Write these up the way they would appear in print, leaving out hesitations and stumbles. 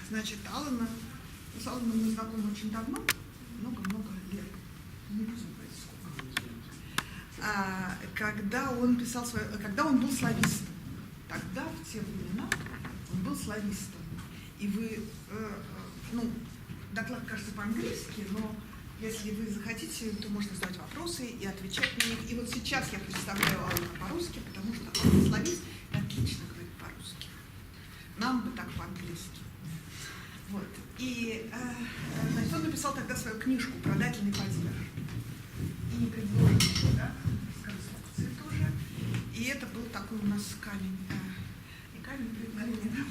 Значит, с Аланом мы знакомы очень давно, много-много лет. Не будем говорить, сколько. Когда он был славистом. Тогда, в те времена, он был славистом. И вы, доклад кажется по-английски, но если вы захотите, то можно задавать вопросы и отвечать на них. И вот сейчас я представляю Алана по-русски, потому что Алан славист и отлично говорит по-русски. Нам бы так по-английски. Вот. И значит, он написал тогда свою книжку «Продательный падеж». И предложил, да, с конструкцией тоже. И это был такой у нас камень, не камень преткновения,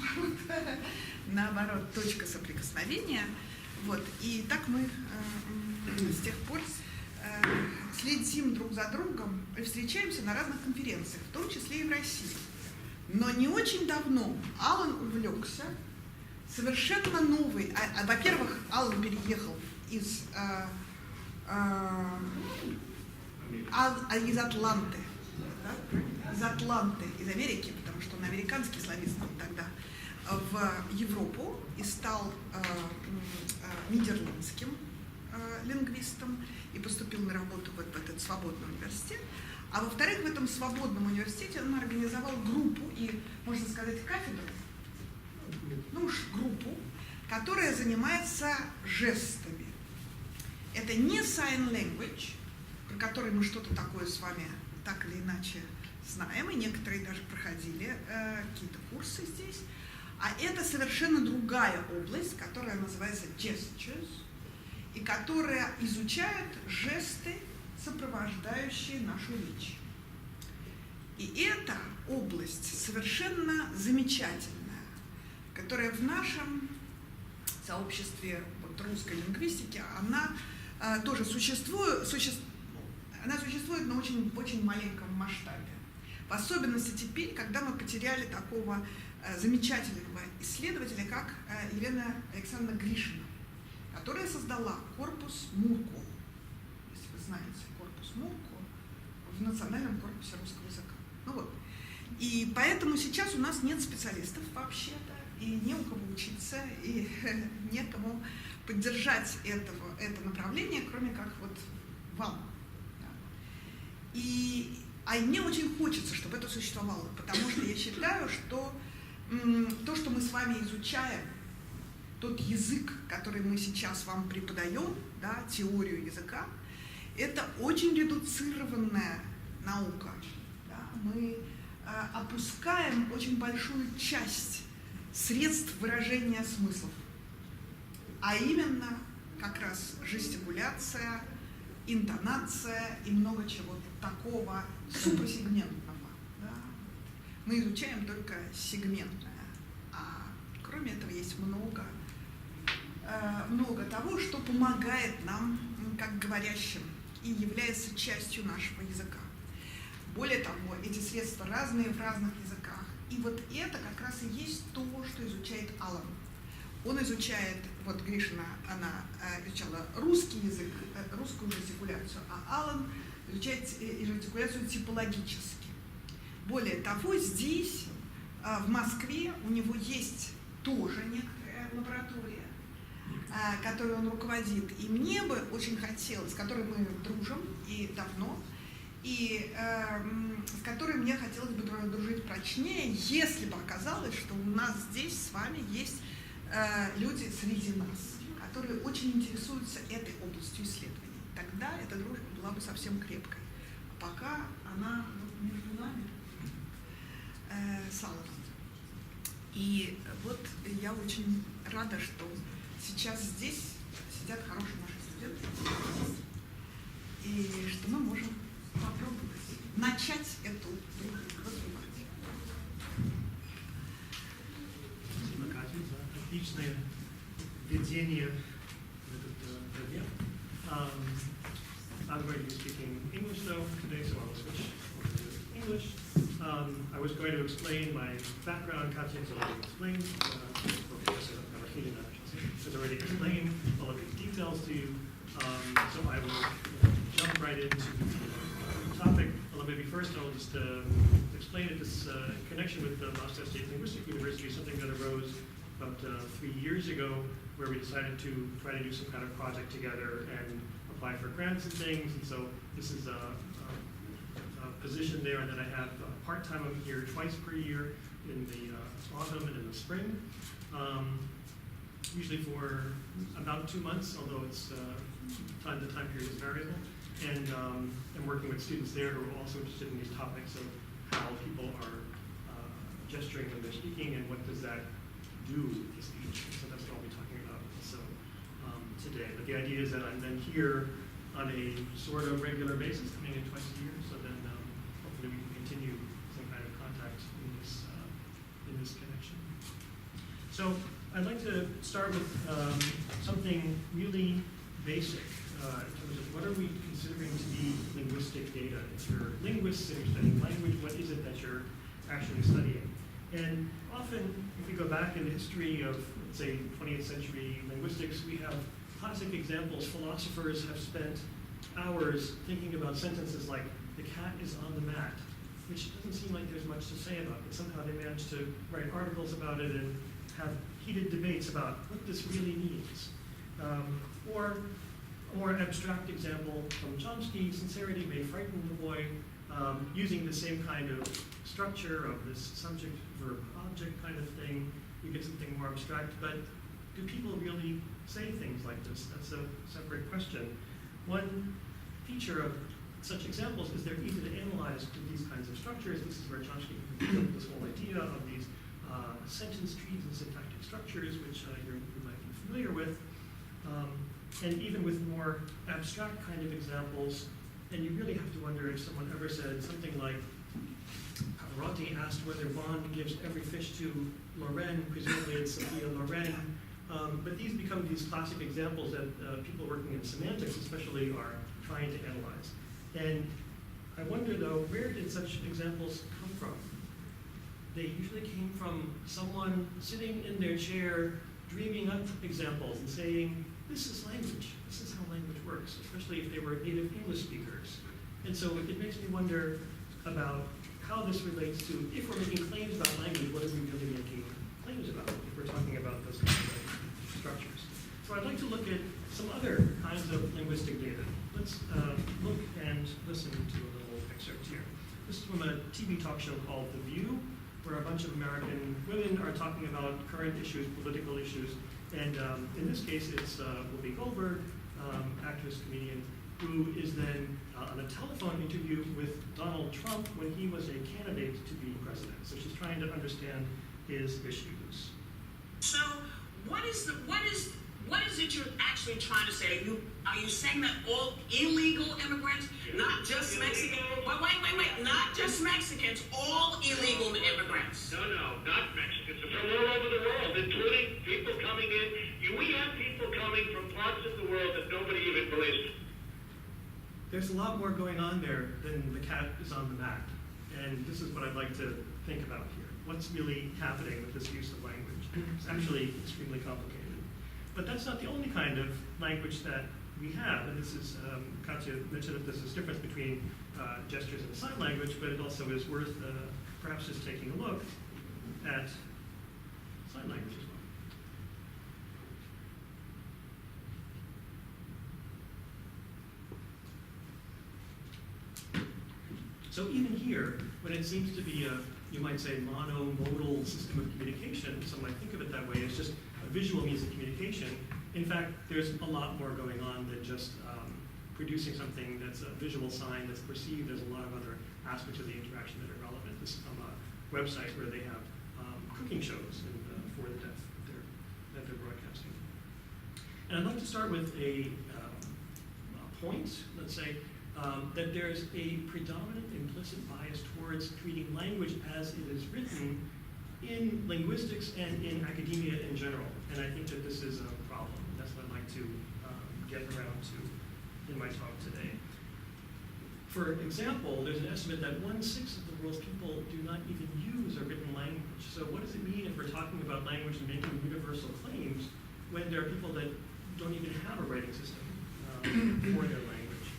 наоборот, точка соприкосновения. Вот. И так мы с тех пор следим друг за другом и встречаемся на разных конференциях, в том числе и в России. Но не очень давно Алан увлекся совершенно новый. Во-первых, Алан переехал из Атланты. Да? Из Атланты, из Америки, потому что он американский славист был тогда, в Европу и стал нидерландским лингвистом и поступил на работу вот в этот свободный университет. А во-вторых, в этом свободном университете он организовал группу и, можно сказать, кафедру, группу, которая занимается жестами. Это не sign language, про который мы что-то такое с вами так или иначе знаем, и некоторые даже проходили какие-то курсы здесь, а это совершенно другая область, которая называется gestures, и которая изучает жесты, сопровождающие нашу речь. И эта область совершенно замечательная, которая в нашем сообществе русской лингвистики, она тоже существует, она существует на очень маленьком масштабе. В особенности теперь, когда мы потеряли такого замечательного исследователя, как Елена Александровна Гришина, которая создала корпус Мурку, если вы знаете корпус Мурку, в Национальном корпусе русского языка. И поэтому сейчас у нас нет специалистов вообще-то, и не у кого учиться, и некому поддержать это направление, кроме как вот вам. А мне очень хочется, чтобы это существовало, потому что я считаю, что то, что мы с вами изучаем, тот язык, который мы сейчас вам преподаем, да, теорию языка, это очень редуцированная наука. Да? Мы опускаем очень большую часть средств выражения смыслов, а именно как раз жестикуляция, интонация и много чего такого супросегментного. Да? Мы изучаем только сегментное, а кроме этого есть много того, что помогает нам, как говорящим, и является частью нашего языка. Более того, эти средства разные в разных языках. И вот это как раз и есть то, что изучает Алан. Он изучает, вот Гришина, она изучала русский язык, русскую жестикуляцию, а Алан изучает жестикуляцию типологически. Более того, здесь, в Москве, у него есть тоже некоторая лаборатория, которой он руководит. И мне бы очень хотелось, с которой мы дружим и давно, и с которой мне хотелось бы дружить прочнее, если бы оказалось, что у нас здесь с вами есть люди среди нас, которые очень интересуются этой областью исследований. Тогда эта дружба была бы совсем крепкой. А пока она между нами с Аланом. И вот я очень рада, что сейчас здесь сидят хорошие наши студенты, и что мы можем попробовать начать эту дружбу развивать. Отличное введение в этот предмет. I'm going to be speaking English though today, so I'll switch over to English. I was going to explain my background. Katya has already explained, Professor Alan has already explained all of these details to you. So I will jump right into the topic. Although maybe first I'll just explain it, this connection with the Moscow State Linguistic University, something that arose about 3 years ago, where we decided to try to do some kind of project together and apply for grants and things. And so this is a position there, and then I have part-time over here twice per year in the autumn and in the spring, usually for about 2 months, although it's the time period is variable. And I'm working with students there who are also interested in these topics of how people are gesturing when they're speaking and what does that do with the speech. So that's what I'll be talking about also today. But the idea is that I'm then here on a sort of regular basis, coming in twice a year, so then hopefully we can continue some kind of contact in this connection. So I'd like to start with something really basic in terms of what are we considering to be linguistic data. If you're linguists and you're studying language, what is it that you're actually studying? And often, if we go back in the history of, let's say, 20th century linguistics, we have classic examples. Philosophers have spent hours thinking about sentences like, the cat is on the mat, which doesn't seem like there's much to say about it. Somehow they managed to write articles about it and have heated debates about what this really means. Or a more abstract example from Chomsky, sincerity may frighten the boy, using the same kind of structure of this subject, verb, object kind of thing. You get something more abstract, but do people really say things like this? That's a separate question. One feature of such examples is they're easy to analyze with these kinds of structures. This is where Chomsky built this whole idea of these sentence trees and syntactic structures, which you might be familiar with. And even with more abstract kind of examples, and you really have to wonder if someone ever said something like, Pavarotti asked whether Bond gives every fish to Lorraine, presumably it's Sophia Loren. But these become these classic examples that people working in semantics especially are trying to analyze. And I wonder though, where did such examples come from? They usually came from someone sitting in their chair dreaming up examples and saying, this is language, this is how language works, especially if they were native English speakers. And so it makes me wonder about how this relates to, if we're making claims about language, what are we really making claims about if we're talking about those kinds of structures? So I'd like to look at some other kinds of linguistic data. Let's look and listen to a little excerpt here. This is from a TV talk show called The View, where a bunch of American women are talking about current issues, political issues. And in this case, it's Whoopi Goldberg, actress, comedian, who is then on a telephone interview with Donald Trump when he was a candidate to be president. So she's trying to understand his issues. So what is it you're actually trying to say? Are you saying that all illegal immigrants, not just Mexicans, wait, not just Mexicans, all illegal immigrants? No, not Mexicans. From all over the world, including people coming in. We have people coming from parts of the world that nobody even believes. There's a lot more going on there than the cat is on the mat. And this is what I'd like to think about here. What's really happening with this use of language? It's actually extremely complicated. But that's not the only kind of language that we have. And this is, Katya mentioned that there's this difference between gestures and sign language, but it also is worth perhaps just taking a look at sign language as well. So even here, when it seems to be a, you might say, monomodal system of communication, some might think of it that way, it's just a visual means of communication. In fact, there's a lot more going on than just producing something that's a visual sign that's perceived. There's a lot of other aspects of the interaction that are relevant. This is from a website where they have cooking shows for the deaf that they're broadcasting. And I'd like to start with a point, let's say, that there's a predominant implicit bias towards treating language as it is written in linguistics and in academia in general. And I think that this is a problem. That's what I'd like to get around to in my talk today. For example, there's an estimate that 1/6 of the world's people do not even use a written language. So what does it mean if we're talking about language and making universal claims when there are people that don't even have a writing system for their language?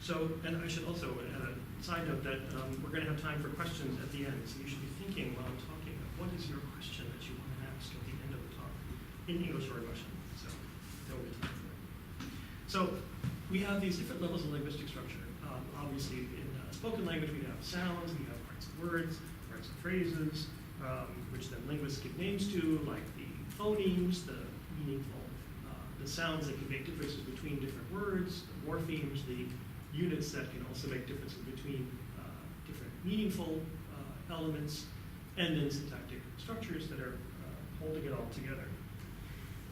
So, and I should also add a side note that we're going to have time for questions at the end. So you should be thinking while I'm talking, what is your question that you want to in English or in Russian. So there will be time for that. So we have these different levels of linguistic structure. Obviously, in spoken language, we have sounds, we have parts of words, parts of phrases, which then linguists give names to, like the phonemes, the meaningful, the sounds that can make differences between different words, the morphemes, the units that can also make differences between different meaningful elements, and then syntactic structures that are holding it all together.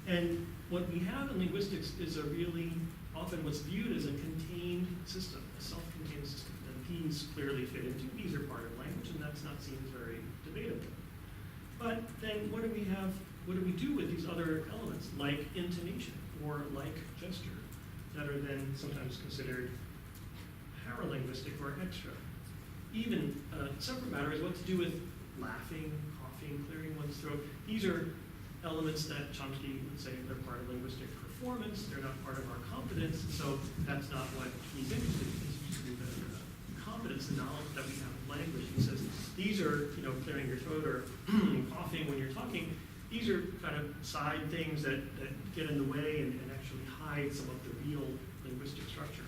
And what we have in linguistics is a really often what's viewed as a contained system, a self-contained system. And these clearly fit into, these are part of language, and that's not seen as very debatable. But then what do we do with these other elements, like intonation or like gesture, that are then sometimes considered paralinguistic or extra? Even a separate matter is what to do with laughing, coughing, clearing one's throat. These are elements that Chomsky would say they're part of linguistic performance, they're not part of our competence, so that's not what he's interested in. He's interested in the competence, the knowledge that we have of language. He says these are, clearing your throat or coughing when you're talking, these are kind of side things that get in the way and actually hide some of the real linguistic structure.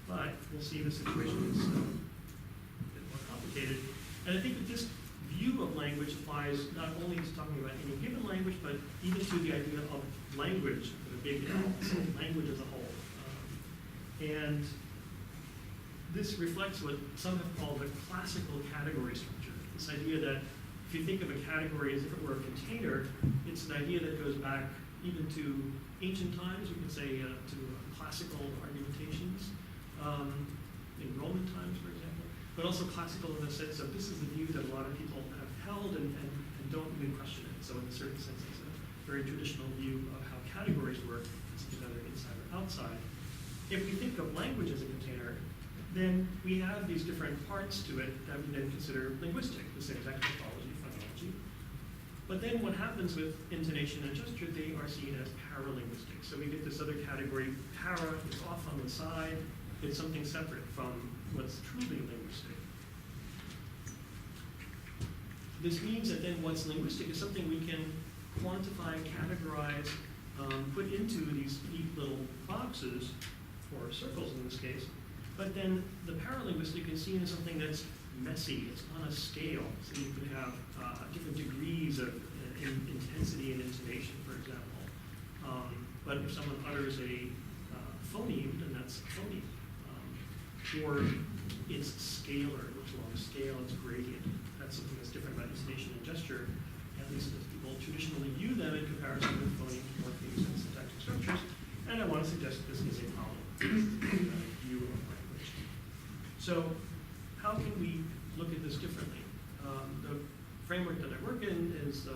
But we'll see the situation is a bit more complicated. And I think that this view of language applies not only to talking about any given language, but even to the idea of language with a big L, so language as a whole. And this reflects what some have called the classical category structure. This idea that if you think of a category as if it were a container, it's an idea that goes back even to ancient times, we could say to classical argumentations, in Roman times, for example, but also classical in the sense of this is the view that a lot of people have held and don't even question it. So in a certain sense, it's a very traditional view of how categories work, it's either inside or outside. If we think of language as a container, then we have these different parts to it that we then consider linguistic, the same exact morphology, phonology. But then what happens with intonation and gesture, they are seen as paralinguistic. So we get this other category, para is off on the side, it's something separate from what's truly linguistic. This means that then what's linguistic is something we can quantify, categorize, put into these neat little boxes, or circles in this case, but then the paralinguistic is seen as something that's messy, it's on a scale, so you could have different degrees of intensity and intonation, for example. But if someone utters a phoneme, then that's a phoneme. Or it's scalar, which along a scale is gradient. That's something that's different about intonation and gesture, at least as people traditionally view them in comparison with phonemes, morphemes, and syntactic structures. And I want to suggest that this is a hollow view of language. So how can we look at this differently? The framework that I work in is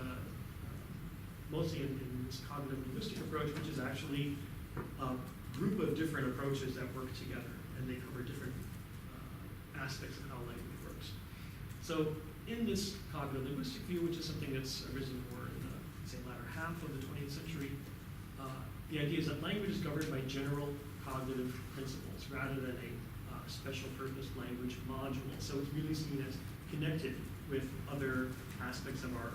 mostly in this cognitive linguistic approach, which is actually a group of different approaches that work together, and they cover different aspects of how language works. So in this cognitive linguistic view, which is something that's arisen more in the, say, latter half of the 20th century, the idea is that language is governed by general cognitive principles rather than a special purpose language module. So it's really seen as connected with other aspects of our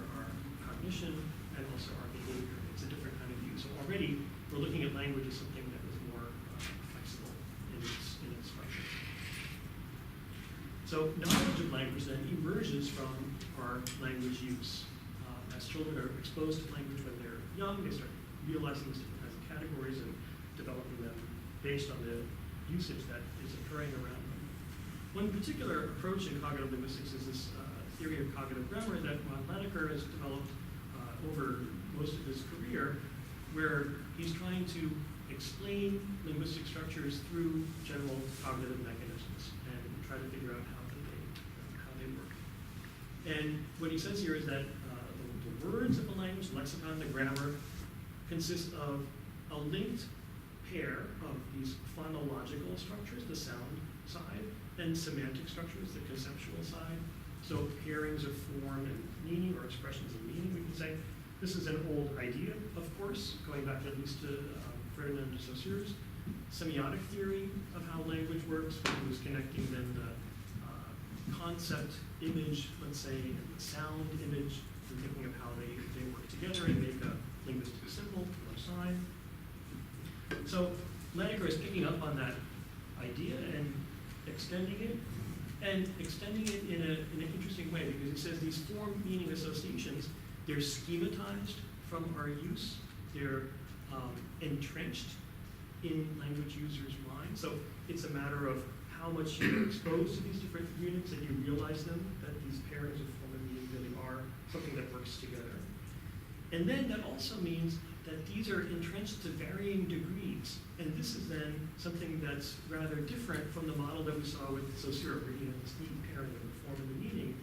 cognition and also our behavior. It's a different kind of view. So already we're looking at language as something that is more flexible in its structure. So knowledge of language then emerges from our language use. As children are exposed to language when they're young, they start realizing these different kinds of categories and developing them based on the usage that is occurring around them. One particular approach in cognitive linguistics is this theory of cognitive grammar that Ron Lanneker has developed over most of his career, where he's trying to explain linguistic structures through general cognitive mechanisms and try to figure out how they work. And what he says here is that the words of the language, the lexicon, the grammar, consist of a linked pair of these phonological structures, the sound side, and semantic structures, the conceptual side. So pairings of form and meaning, or expressions of meaning, we can say. This is an old idea, of course, going back at least to Ferdinand de Saussure's semiotic theory of how language works, when he was connecting then the concept image, let's say, and the sound image, and thinking of how they work together and make a on that idea and extending it in an interesting way, because it says these form meaning associations, they're schematized from our use, they're entrenched in language users' minds. So it's a matter of how much you're exposed to these different units and you realize them, that these pairings of form and meaning really are something that works together. And then that also means that these are entrenched to varying degrees. And this is then something that's rather different from the model that we saw with Saussure, where you have this neat pairing of the form and the meaning.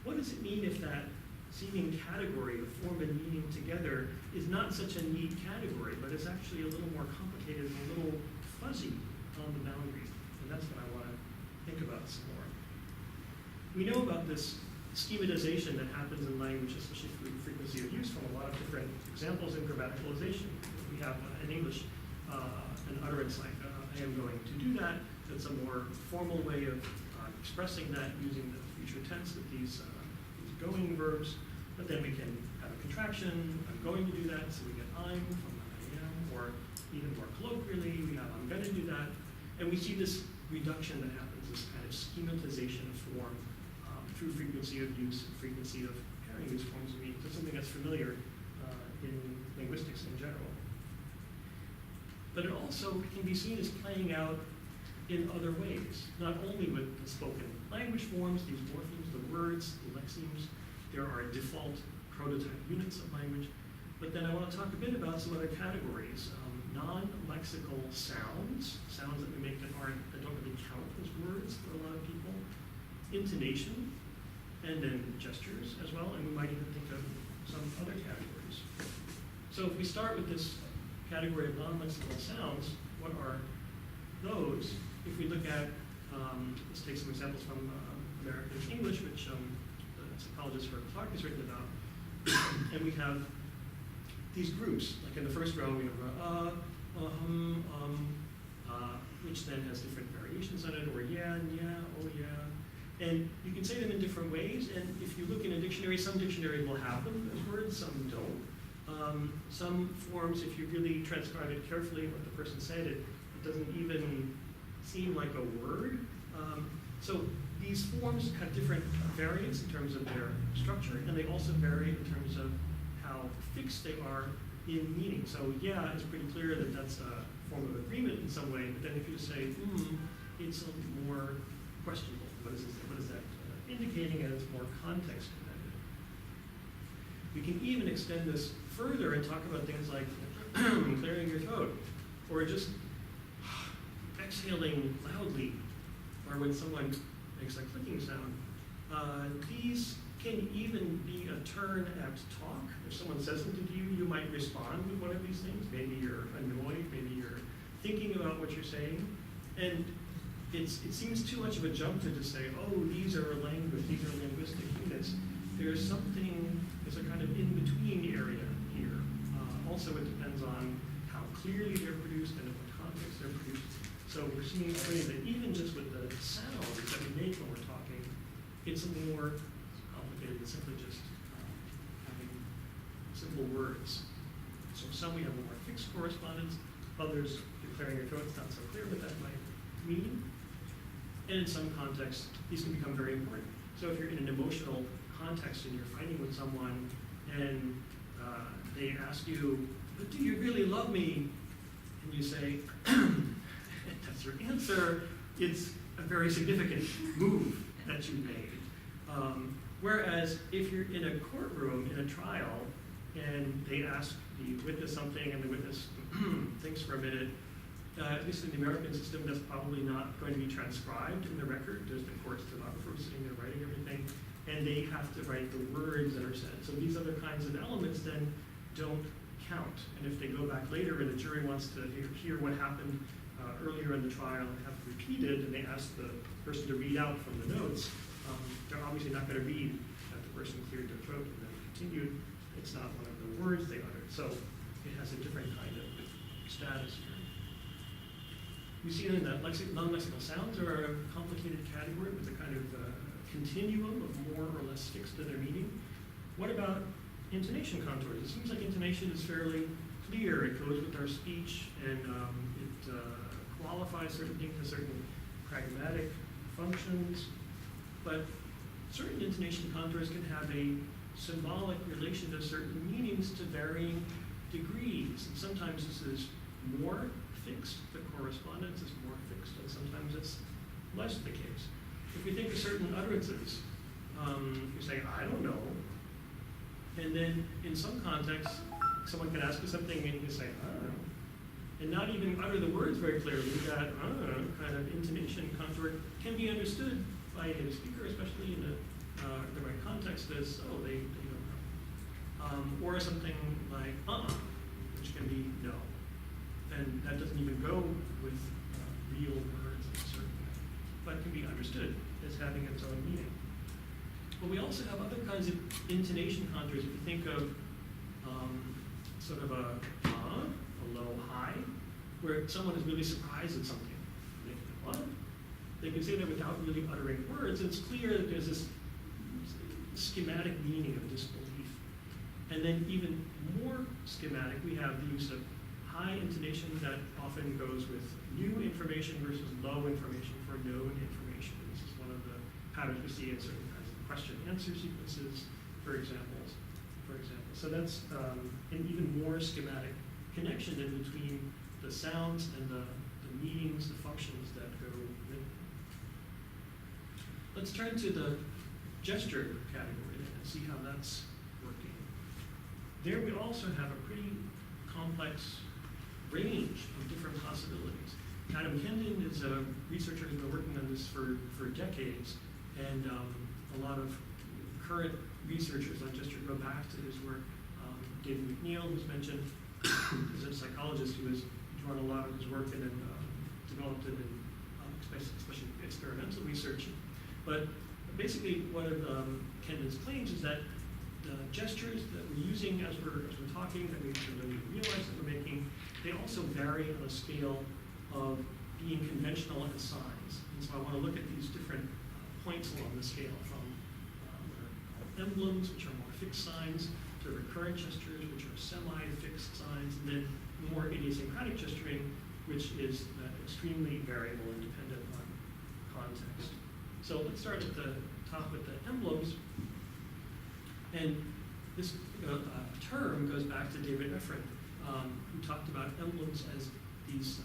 What does it mean if that seeming category of form and meaning together is not such a neat category, but is actually a little more complicated, a little fuzzy on the boundary? And that's what I want to think about some more. We know about this schematization that happens in language, especially through frequency of use, from a lot of different examples in grammaticalization. We have in English an utterance like, I am going to do that. That's a more formal way of expressing that using the future tense with these going verbs. But then we can have a contraction, I'm going to do that, so we get I'm from I am, or even more colloquially, we have I'm going to do that. And we see this reduction that happens, this kind of schematization of form through frequency of use and frequency of pairing these forms of meaning. That's something that's familiar in linguistics in general. But it also can be seen as playing out in other ways, not only with the spoken language forms, these morphemes, the words, the lexemes. There are default prototype units of language. But then I want to talk a bit about some other categories. Non-lexical sounds, sounds that we make that don't really count as words for a lot of people. Intonation, and then gestures as well, and we might even think of some other categories. So if we start with this category of non-lexical sounds, what are those? If we look at, let's take some examples from American English, which the psychologist Herb Clark has written about, and we have these groups. Like in the first row, we have which then has different variations on it, or yeah, oh yeah. And you can say them in different ways, and if you look in a dictionary, some dictionaries will have them as words, some don't. Some forms, if you really transcribe it carefully, what the person said, it doesn't even seem like a word. So these forms have different variants in terms of their structure, and they also vary in terms of how fixed they are in meaning. So yeah, it's pretty clear that that's a form of agreement in some way, but then if you say, it's a little more questionable. What is that indicating? And it's more context dependent. We can even extend this further and talk about things like clearing your throat, or just exhaling loudly, or when someone makes a clicking sound. These can even be a turn at talk. If someone says something to you, you might respond with one of these things. Maybe you're annoyed, maybe you're thinking about what you're saying. And it seems too much of a jump to just say, oh, these are language, these are linguistic units. There's a kind of in-between area here. Also, it depends on how clearly they're produced and in what context they're produced. So we're seeing already that even just with the sounds that we make when we're talking, it's a little more complicated than simply just having simple words. So some we have a more fixed correspondence, others, declaring your throat, it's not so clear what that might mean. And in some contexts, these can become very important. So if you're in an emotional context and you're fighting with someone and they ask you, but do you really love me? And you say, that's your answer, it's a very significant move that you made. Whereas if you're in a courtroom, in a trial, and they ask the witness something and the witness thinks for a minute, at least in the American system, that's probably not going to be transcribed in the record. There's the court stenographer sitting there writing everything, and they have to write the words that are said. So these other kinds of elements then don't count. And if they go back later and the jury wants to hear what happened earlier in the trial and have it repeated, and they ask the person to read out from the notes, they're obviously not going to read that the person cleared their throat and then continued. It's not one of the words they uttered. So it has a different kind of status here. We see then that non-lexical sounds are a complicated category with a kind of continuum of more or less fixed to their meaning. What about intonation contours? It seems like intonation is fairly clear. It goes with our speech, and it qualify certain things as certain pragmatic functions, but certain intonation contours can have a symbolic relation to certain meanings to varying degrees. And sometimes this is more fixed, the correspondence is more fixed, and sometimes it's less the case. If we think of certain utterances, you say, I don't know, and then in some contexts, someone can ask you something and you can say, I don't know, and not even utter the words very clearly. That I don't know kind of intonation contour can be understood by a native speaker, especially in the right context, as, oh, they don't know. Or something like, which can be no. And that doesn't even go with real words in a certain way, but can be understood as having its own meaning. But we also have other kinds of intonation contours. If you think of sort of a low high, where someone is really surprised at something. They can, what? They can say that without really uttering words. And it's clear that there's this schematic meaning of disbelief. And then even more schematic, we have the use of high intonation that often goes with new information versus low information for known information. This is one of the patterns we see in certain kinds of question-answer sequences, for example. So that's an even more schematic connection in between the sounds and the meanings, the functions that go with it. Let's turn to the gesture category and see how that's working. There we also have a pretty complex range of different possibilities. Adam Kendon is a researcher who's been working on this for decades, and a lot of current researchers on gesture go back to his work. David McNeil, who's mentioned, is a psychologist who has drawn a lot of his work and then developed it in especially experimental research. But basically, one of Kendon's claims is that the gestures that we're using as we're talking, that we realize that we're making, they also vary on a scale of being conventional as signs. And so I want to look at these different points along the scale, from what are called emblems, which are more fixed signs, to recurrent gestures, which are semi-fixed signs, and then more idiosyncratic gesturing, which is extremely variable and dependent on context. So let's start at the top with the emblems. And this term goes back to David Effrin, who talked about emblems as these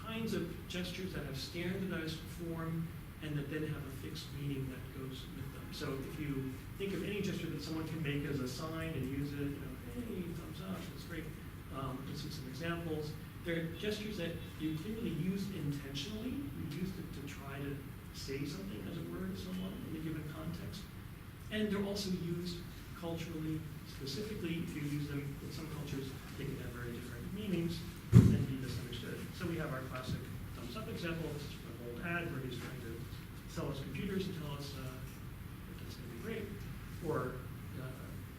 kinds of gestures that have standardized form and that then have a fixed meaning that goes with them. So if you think of any gesture that someone can make as a sign and use it, hey, thumbs up, that's great. Let's see some examples. They're gestures that you clearly use intentionally. You used it to try to say something, as it were, to someone in a given context. And they're also used culturally. Specifically, if you use them in some cultures, they can have very different meanings and be misunderstood. So we have our classic thumbs up example. This is from an old ad where he's trying to sell us computers and tell us that that's going to be great. Or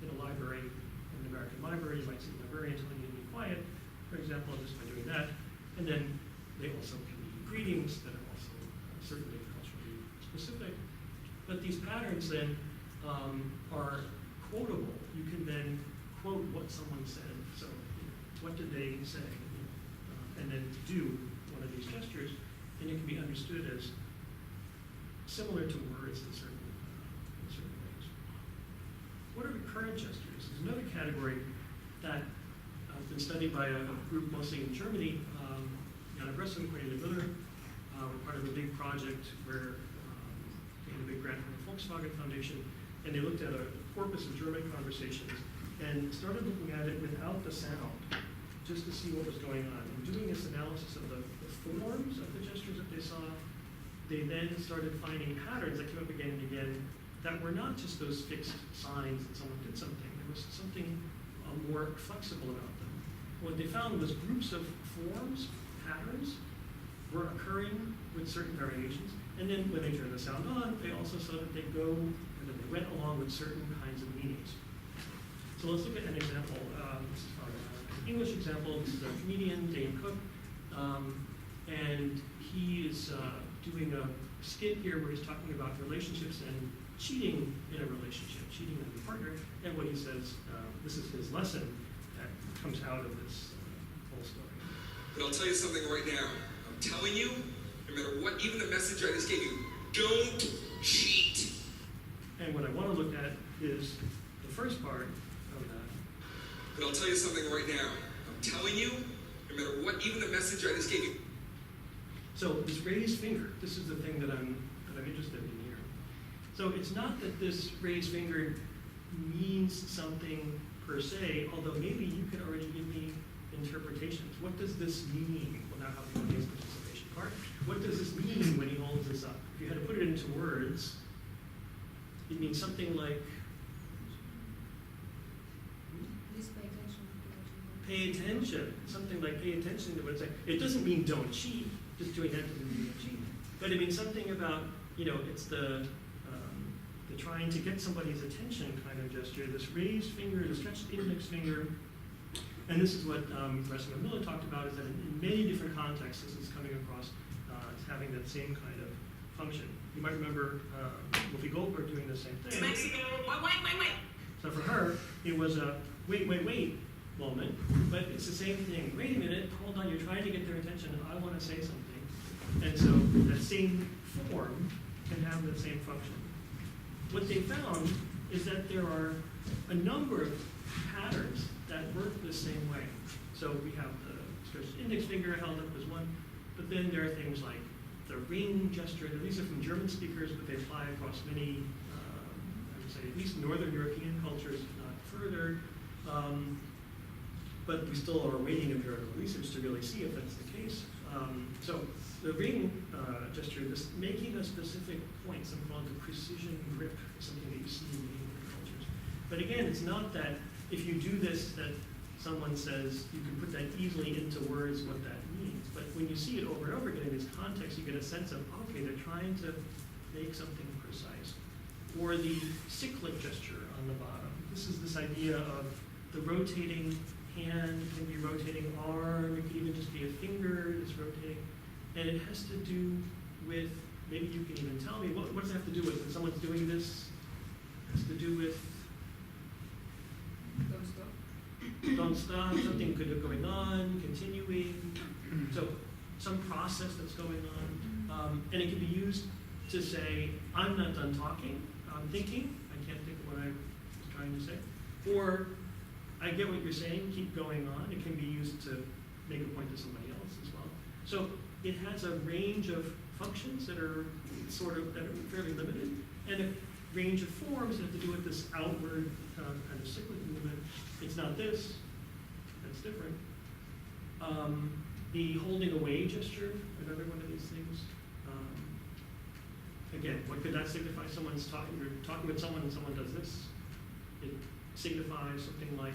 in a library, in an American library, you might see the librarian telling you to be quiet, for example, just by doing that. And then they also can be greetings that are also certainly culturally specific. But these patterns then are quotable. You can then quote what someone said. So, what did they say? And then do one of these gestures, and it can be understood as similar to words in certain ways. What are recurrent gestures? There's another category that has been studied by a group mostly in Germany. Jana Bressum, Cornelia Miller were part of a big project where they had a big grant from the Volkswagen Foundation, and they looked at a corpus of German conversations and started looking at it without the sound, just to see what was going on. And doing this analysis of the forms of the gestures that they saw, they then started finding patterns that came up again and again that were not just those fixed signs that someone did something. There was something more flexible about them. What they found was groups of forms, patterns, were occurring with certain variations. And then when they turned the sound on, they also saw that they went along with certain kinds of meanings. So let's look at an example. This is from an English example. This is a comedian, Dane Cook, and he is doing a skit here where he's talking about relationships and cheating in a relationship, cheating on your partner. And what he says, this is his lesson that comes out of this whole story. But I'll tell you something right now. telling you, no matter what, even the message I just gave you, don't cheat. And what I want to look at is the first part of that. But I'll tell you something right now. I'm telling you, no matter what, even the message I just gave you. So this raised finger, this is the thing that I'm interested in here. So it's not that this raised finger means something per se, although maybe you could already give me interpretations. What does this mean? Well, now how do you get participation part? What does this mean when he holds this up? If you had to put it into words, it means something like Please pay attention. pay attention. Something like pay attention to what's saying. It doesn't mean don't cheat. Just doing that doesn't mean don't cheat. But it means something about, it's the trying to get somebody's attention kind of gesture. This raised finger, the stretched index finger. And this is what Russell and Miller talked about, is that in many different contexts, this is coming across as having that same kind of function. You might remember Whoopi Goldberg doing the same thing. Mexico, wait. So for her, it was a wait moment, but it's the same thing. Wait a minute, hold on, you're trying to get their attention. I want to say something. And so that same form can have the same function. What they found is that there are a number of patterns that work the same way. So we have the stretched index finger held up as one, but then there are things like the ring gesture. These are from German speakers, but they apply across many, I would say, at least Northern European cultures, if not further. But we still are waiting empirical research to really see if that's the case. So the ring gesture, this making a specific point, something called the precision grip, is something that you see in many different cultures. But again, it's not that if you do this, that someone says you can put that easily into words what that means. But when you see it over and over again in these contexts, you get a sense of, okay, they're trying to make something precise. Or the cyclic gesture on the bottom. This is this idea of the rotating hand, it can be rotating arm, it could even just be a finger that's rotating. And it has to do with, maybe you can even tell me, what does it have to do with when someone's doing this? It has to do with don't stop, something could be going on, continuing. So some process that's going on. And it can be used to say, I'm not done talking, I'm thinking, I can't think of what I was trying to say. Or, I get what you're saying, keep going on. It can be used to make a point to somebody else as well. So it has a range of functions that are that are fairly limited, and a range of forms that have to do with this outward kind of cyclic movement. It's not this, that's different. The holding away gesture, another one of these things. Again, what could that signify? Someone's talking, you're talking with someone and someone does this. It signifies something like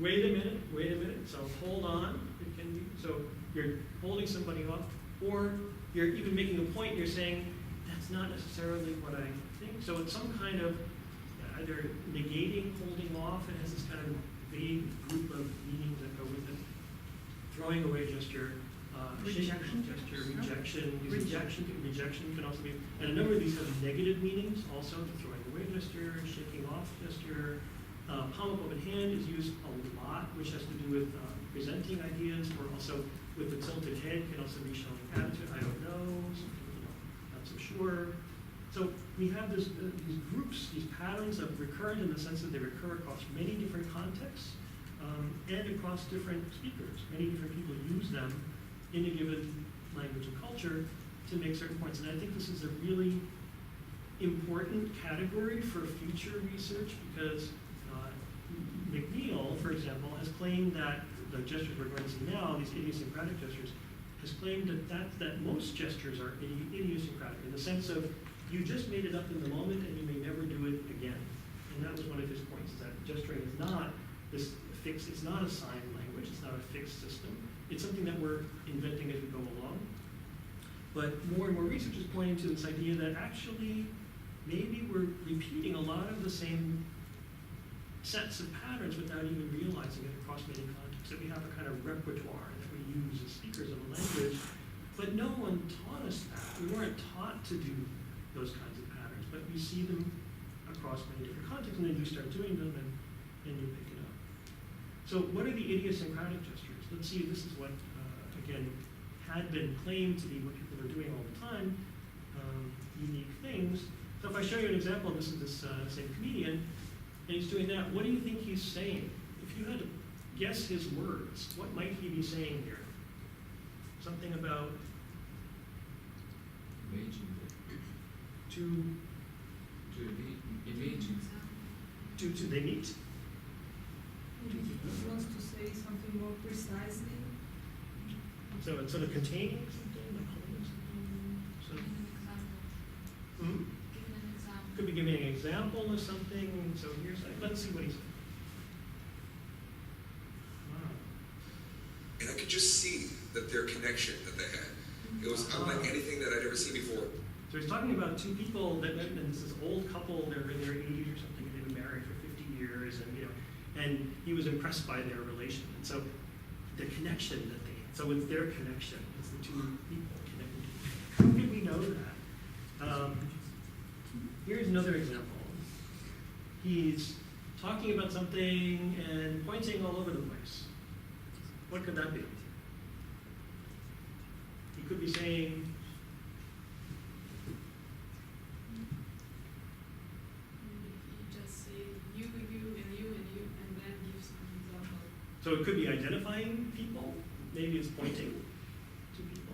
wait a minute, so hold on. It can be, so you're holding somebody off, or you're even making a point, you're saying, that's not necessarily what I think. So it's some kind of either negating, holding off, it has this kind of vague group of meanings that go with it. Throwing away gesture, Rejection. gesture, rejection can also be, and a number of these have negative meanings also, the throwing away gesture, shaking off gesture. Palm of open hand is used a lot, which has to do with presenting ideas, or also with the tilted head can also be showing attitude, I don't know, something, not so sure. So we have these groups, these patterns of recurrent in the sense that they recur across many different contexts and across different speakers. Many different people use them in a given language and culture to make certain points. And I think this is a really important category for future research because McNeil, for example, has claimed that the gestures we're going to see now, these idiosyncratic gestures, has claimed that most gestures are idiosyncratic in the sense of you just made it up in the moment and you may never do it again. And that was one of his points, is that gesturing is not this fixed, it's not a sign language, it's not a fixed system. It's something that we're inventing as we go along. But more and more research is pointing to this idea that actually maybe we're repeating a lot of the same sets of patterns without even realizing it across many contexts. That we have a kind of repertoire that we use as speakers of a language, but no one taught us that. We weren't taught to do those kinds of patterns, but we see them across many different contexts, and then you start doing them, and and you pick it up. So what are the idiosyncratic gestures? Let's see, this is what, again, had been claimed to be what people are doing all the time, unique things. So if I show you an example, this is this same comedian, and he's doing that, what do you think he's saying? If you had to guess his words, what might he be saying here? Something about Imagine to imagine. do they meet? He wants to say something more precisely. So it's sort of containing something, like holding something. So, Give an example. hmm? Give an example. Could be giving an example of something. So here's, let's see what he said. Wow. And I could just see that their connection that they had. It was unlike anything that I'd ever seen before. So he's talking about two people that met, and this is old couple, they're in their 80s or something, and they've been married for 50 years, and and he was impressed by their relation. And so the connection that they had, so it's their connection, it's the two people connected. How did we know that? Here's another example. He's talking about something and pointing all over the place. What could that be? He could be saying, You just say you, and you, and then give some example. so it could be identifying people, maybe it's pointing to people.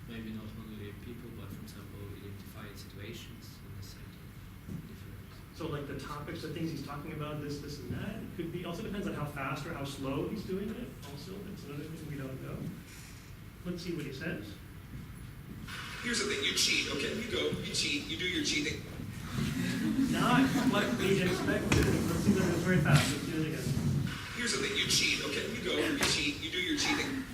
Maybe not only people, but for example, identify situations in the set of different. So like the topics, the things he's talking about, this, and that, it could be, also depends on how fast or how slow he's doing it, also, that's another thing we don't know. Let's see what he says. Here's the thing, you cheat, okay? You go, you cheat, you do your cheating. Not what we expected. Let's see that it's very fast, let's do it again. Here's the thing, you cheat, okay? You go, you cheat, you do your cheating.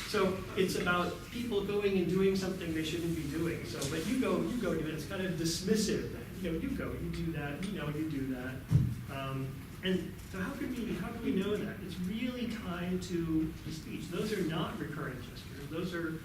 So it's about people going and doing something they shouldn't be doing. So, but you go do it. It's kind of dismissive. You go, you do that. You do that. And so how do we know that? It's really tied to the speech. Those are not recurrent gestures. Those are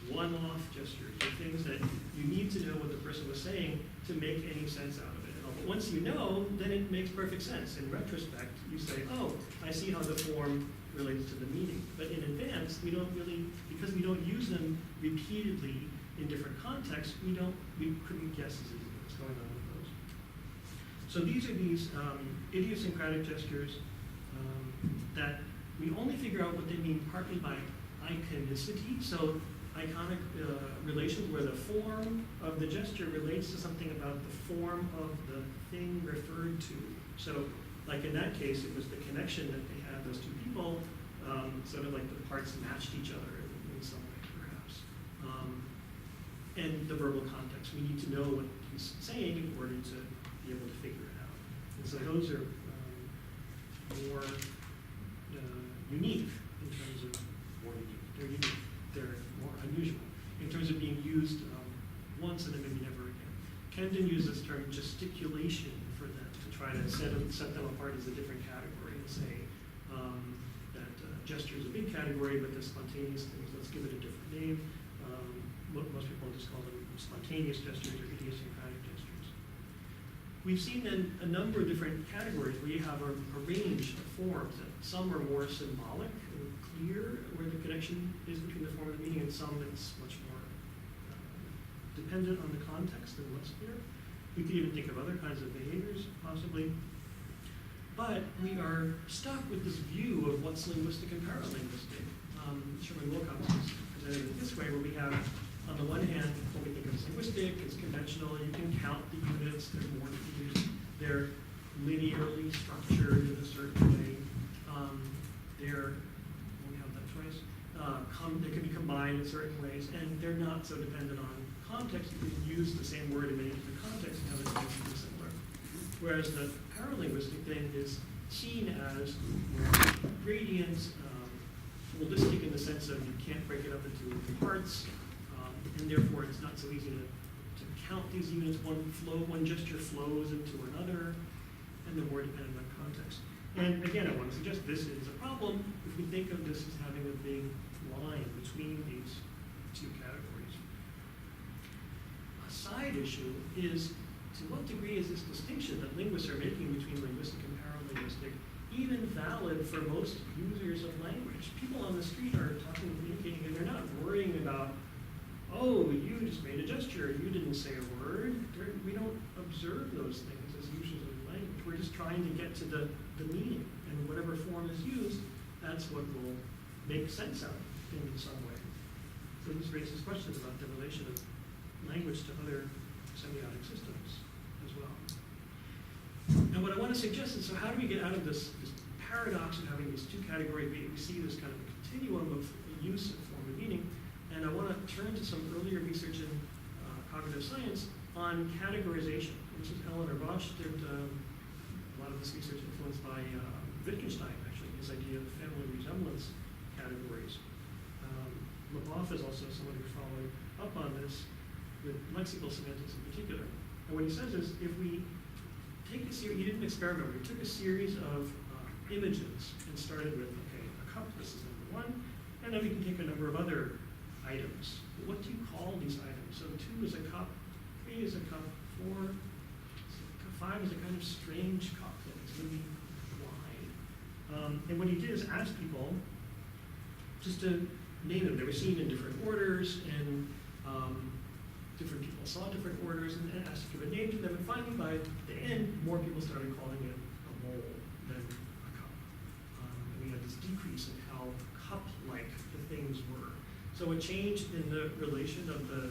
one-off gestures. They're things that you need to know what the person was saying to make any sense out of it. But once you know, then it makes perfect sense. In retrospect, you say, oh, I see how the form relates to the meaning. But in advance, we don't really, because we don't use them repeatedly in different contexts, we couldn't guess as easily what's going on with those. So these are these idiosyncratic gestures that we only figure out what they mean partly by iconicity. So iconic relations where the form of the gesture relates to something about the form of the thing referred to. So like in that case, it was the connection that they had, those two people, sort of like the parts matched each other in some way, perhaps. And the verbal context. We need to know what he's saying in order to be able to figure it out. And so those are more unique in terms of, they're unique, they're more unusual in terms of being used once and then maybe never again. Camden used this term gesticulation for them to try to set them apart as a different category and say that gesture is a big category, but the spontaneous things, let's give it a different name. Most people just call them spontaneous gestures or idiosyncratic gestures. We've seen then a number of different categories where you have a range of forms. Some are more symbolic and clear, where the connection is between the form and the meaning, and some it's much more dependent on the context and less clear. We could even think of other kinds of behaviors, possibly. But we are stuck with this view of what's linguistic and paralinguistic. Sherman Wilcox has presented it this way, where we have, on the one hand, what we think of as linguistic, it's conventional, you can count the units, they're more used, they're linearly structured in a certain way. We have that choice. They can be combined in certain ways, and they're not so dependent on context. You can use the same word in many different contexts and have it be similar. Whereas the paralinguistic thing is seen as gradient, holistic in the sense of you can't break it up into parts, and therefore it's not so easy to count these units. One gesture flows into another, and they're more dependent on context. And again, I want to suggest this is a problem if we think of this as having a big line between these two categories. A side issue is to what degree is this distinction that linguists are making between linguistic and paralinguistic even valid for most users of language? People on the street are talking and communicating, and they're not worrying about, oh, you just made a gesture, you didn't say a word. We don't observe those things as users of language. We're just trying to get to the meaning, and whatever form is used, that's what will make sense out in some way. So this raises questions about the relation of language to other semiotic systems as well. And what I want to suggest is, so how do we get out of this paradox of having these two categories? We see this kind of a continuum of use of form and meaning. And I want to turn to some earlier research in cognitive science on categorization. This is Eleanor Bosch did a lot of this research influenced by Wittgenstein, actually, his idea of family resemblance categories. Leboeuf is also someone who's following up on this with lexical semantics in particular. And what he says is, if we take a series, he did an experiment where he took a series of images and started with, okay, a cup, this is number 1, and then we can take a number of other items. What do you call these items? So 2 is a cup, 3 is a cup, 4, 5 is a kind of strange cup that is really wide. And what he did is ask people just to name them. They were seen in different orders, and different people saw different orders, and asked to give a name to them. And finally, by the end, more people started calling it a bowl than a cup. And we had this decrease in how cup-like the things were. So a change in the relation of the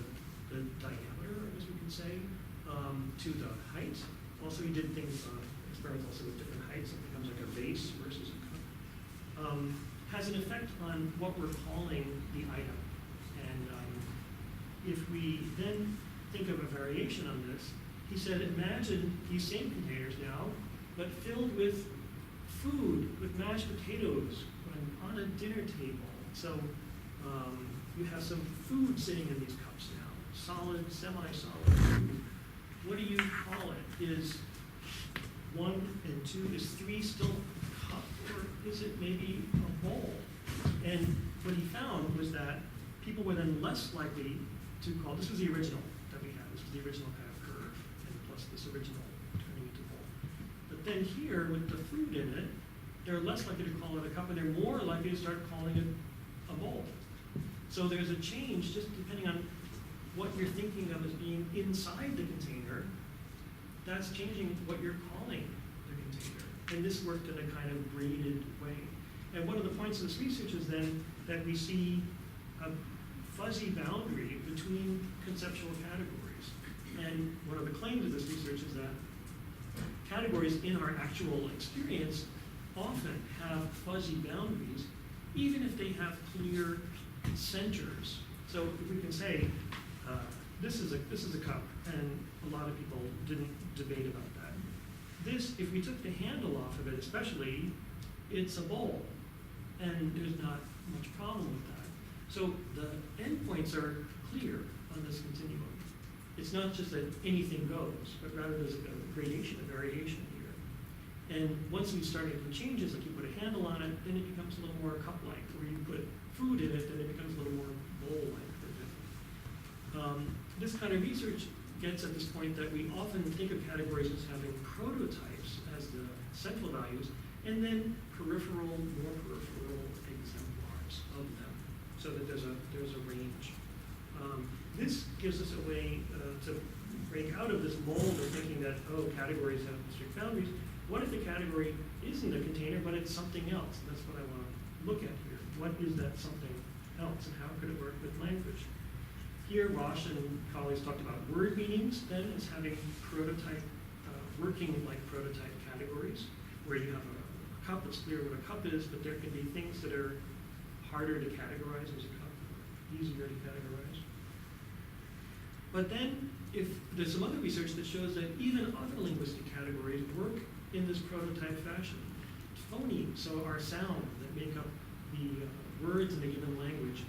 diameter, as we can say, to the height. Also, he did things, experiments also with different heights. It becomes like a vase versus a cup. Has an effect on what we're calling the item. And if we then think of a variation on this, he said, imagine these same containers now, but filled with food, with mashed potatoes, on a dinner table. So you have some food sitting in these cups now, solid, semi-solid food. What do you call it? Is 1 and 2, is 3 still a cup, or is it maybe a bowl? And what he found was that people were then less likely to call, this was the original that we had, this was the original kind of curve, and plus this original turning into bowl. But then here, with the food in it, they're less likely to call it a cup, and they're more likely to start calling it a bowl. So there's a change just depending on what you're thinking of as being inside the container. That's changing what you're calling the container. And this worked in a kind of graded way. And one of the points of this research is then that we see a fuzzy boundary between conceptual categories. And one of the claims of this research is that categories in our actual experience often have fuzzy boundaries, even if they have clear centers. So if we can say, this is a cup, and a lot of people didn't debate about that. This, if we took the handle off of it especially, it's a bowl, and there's not much problem with that. So the endpoints are clear on this continuum. It's not just that anything goes, but rather there's a gradation, a variation here. And once we start making changes, like you put a handle on it, then it becomes a little more cup-like. Or you put food in it, then it becomes a little more bowl-like, for example. This kind of research gets at this point that we often think of categories as having prototypes as the central values, and then more peripheral exemplars of them, so that there's a range. This gives us a way to break out of this mold of thinking that, oh, categories have strict boundaries. What if the category isn't a container, but it's something else? And that's what I want to look at here. What is that something else, and how could it work with language? Here, Roche and colleagues talked about word meanings then as having prototype, working like prototype categories, where you have a cup, it's clear what a cup is, but there can be things that are harder to categorize as a cup, easier to categorize. But then, if there's some other research that shows that even other linguistic categories work in this prototype fashion. Phonemes, so our sound that make up the words in a given language,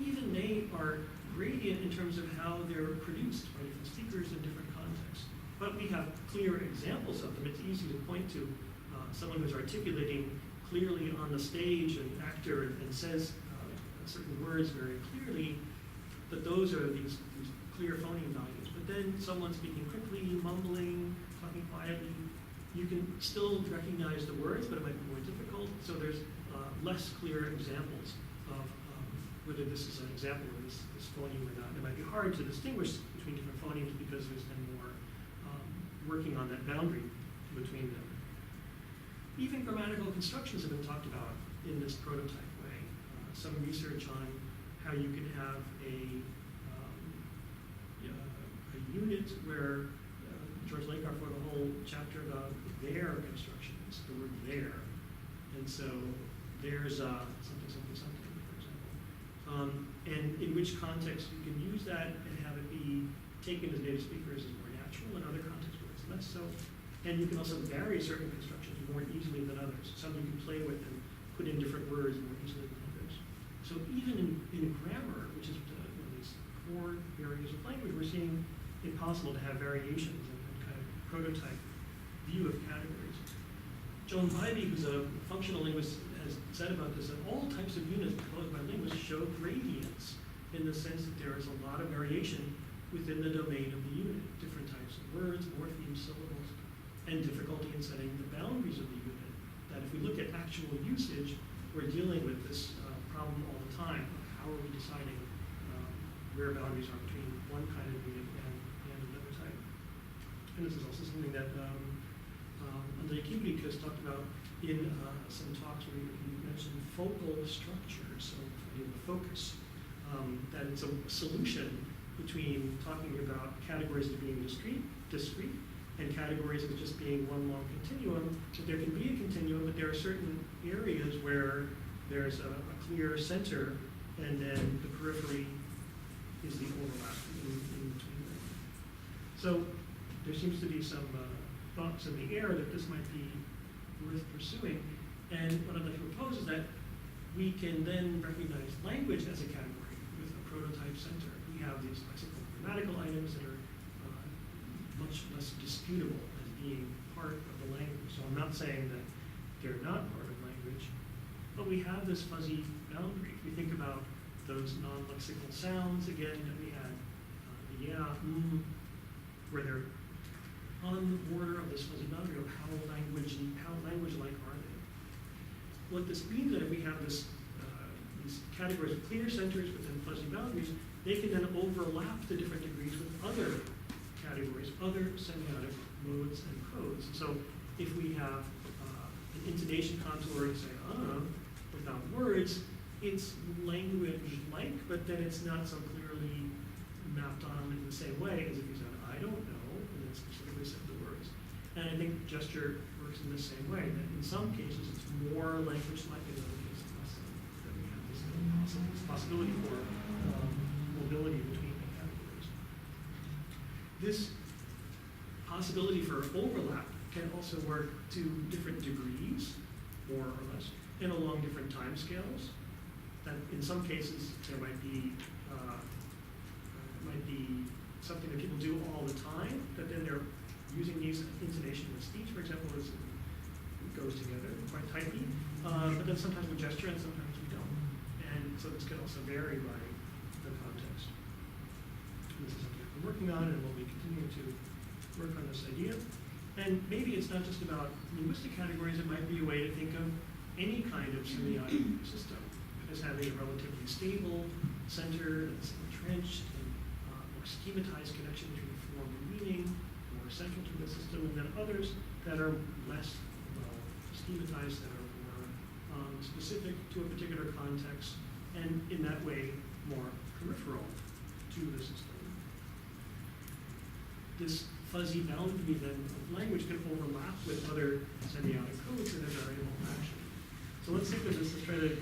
even they are gradient in terms of how they're produced by different speakers in different contexts. But we have clear examples of them. It's easy to point to someone who's articulating clearly on the stage, an actor, and says certain words very clearly, that those are these clear phoneme values. but then someone speaking quickly, mumbling, talking quietly, you can still recognize the words, but it might be more difficult. So there's less clear examples of whether this is an example of this phoneme or not. It might be hard to distinguish between different phonemes because there's been more working on that boundary between them. Even grammatical constructions have been talked about in this prototype way. Some research on how you can have a unit where George Lakoff wrote a whole chapter about their constructions, the word there. And so there's something, something, something, for example. And in which context you can use that and have it be taken as native speakers is more natural, in other contexts where it's less so. And you can also vary certain constructions more easily than others. Some you can play with and put in different words more easily than others. So even in grammar, which is one of these core areas of language, we're seeing it possible to have variations and kind of prototype view of categories. Joan Bybee, who's a functional linguist, has said about this that all types of units proposed by linguists show gradients in the sense that there is a lot of variation within the domain of the unit, different types of words, morphemes, syllables, and difficulty in setting the boundaries of the unit. That if we look at actual usage, we're dealing with this problem all the time. How are we deciding where boundaries are between one kind of unit and another type? And this is also something that Andrei Kibrik has talked about in some talks where he mentioned focal structures, so the focus, that it's a solution between talking about categories as being discrete, and categories as just being one long continuum. That there can be a continuum, but there are certain areas where there's a clear center, and then the periphery is the overlap in between them. So there seems to be some thoughts in the air that this might be worth pursuing. And what I'd like to propose is that we can then recognize language as a category with a prototype center. We have these lexical grammatical items that are much less disputable as being part of the language. So I'm not saying that they're not part of language, but we have this fuzzy boundary. If we think about those non-lexical sounds, again, that we had, where they're on the border of this fuzzy boundary of how language-like are they. What this means is that if we have these categories of clear centers within fuzzy boundaries, they can then overlap to different degrees with other categories, other semiotic modes and codes. And so if we have an intonation contour and say, without words, it's language-like, but then it's not so clearly mapped on in the same way as if you said, I don't know, and then specifically said the words. And I think gesture works in the same way, that in some cases it's more language-like, in other cases less so, that we have this possibility for mobility between the categories. This possibility for overlap can also work to different degrees, more or less, and along different time scales. That in some cases there might be something that people do all the time, but then they're using these intonation with speech, for example, it goes together quite tightly. But then sometimes we gesture and sometimes we don't. And so this can also vary by the context. And this is something we're working on, and we'll be continuing to work on this idea. And maybe it's not just about linguistic categories, it might be a way to think of any kind of semiotic system as having a relatively stable center that's entrenched and more schematized connection between form and meaning, more central to the system, and then others that are less well schematized, that are more specific to a particular context, and in that way more peripheral to the system. This fuzzy boundary then of language can overlap with other semiotic codes that are variable actually. So let's think of this, let's try to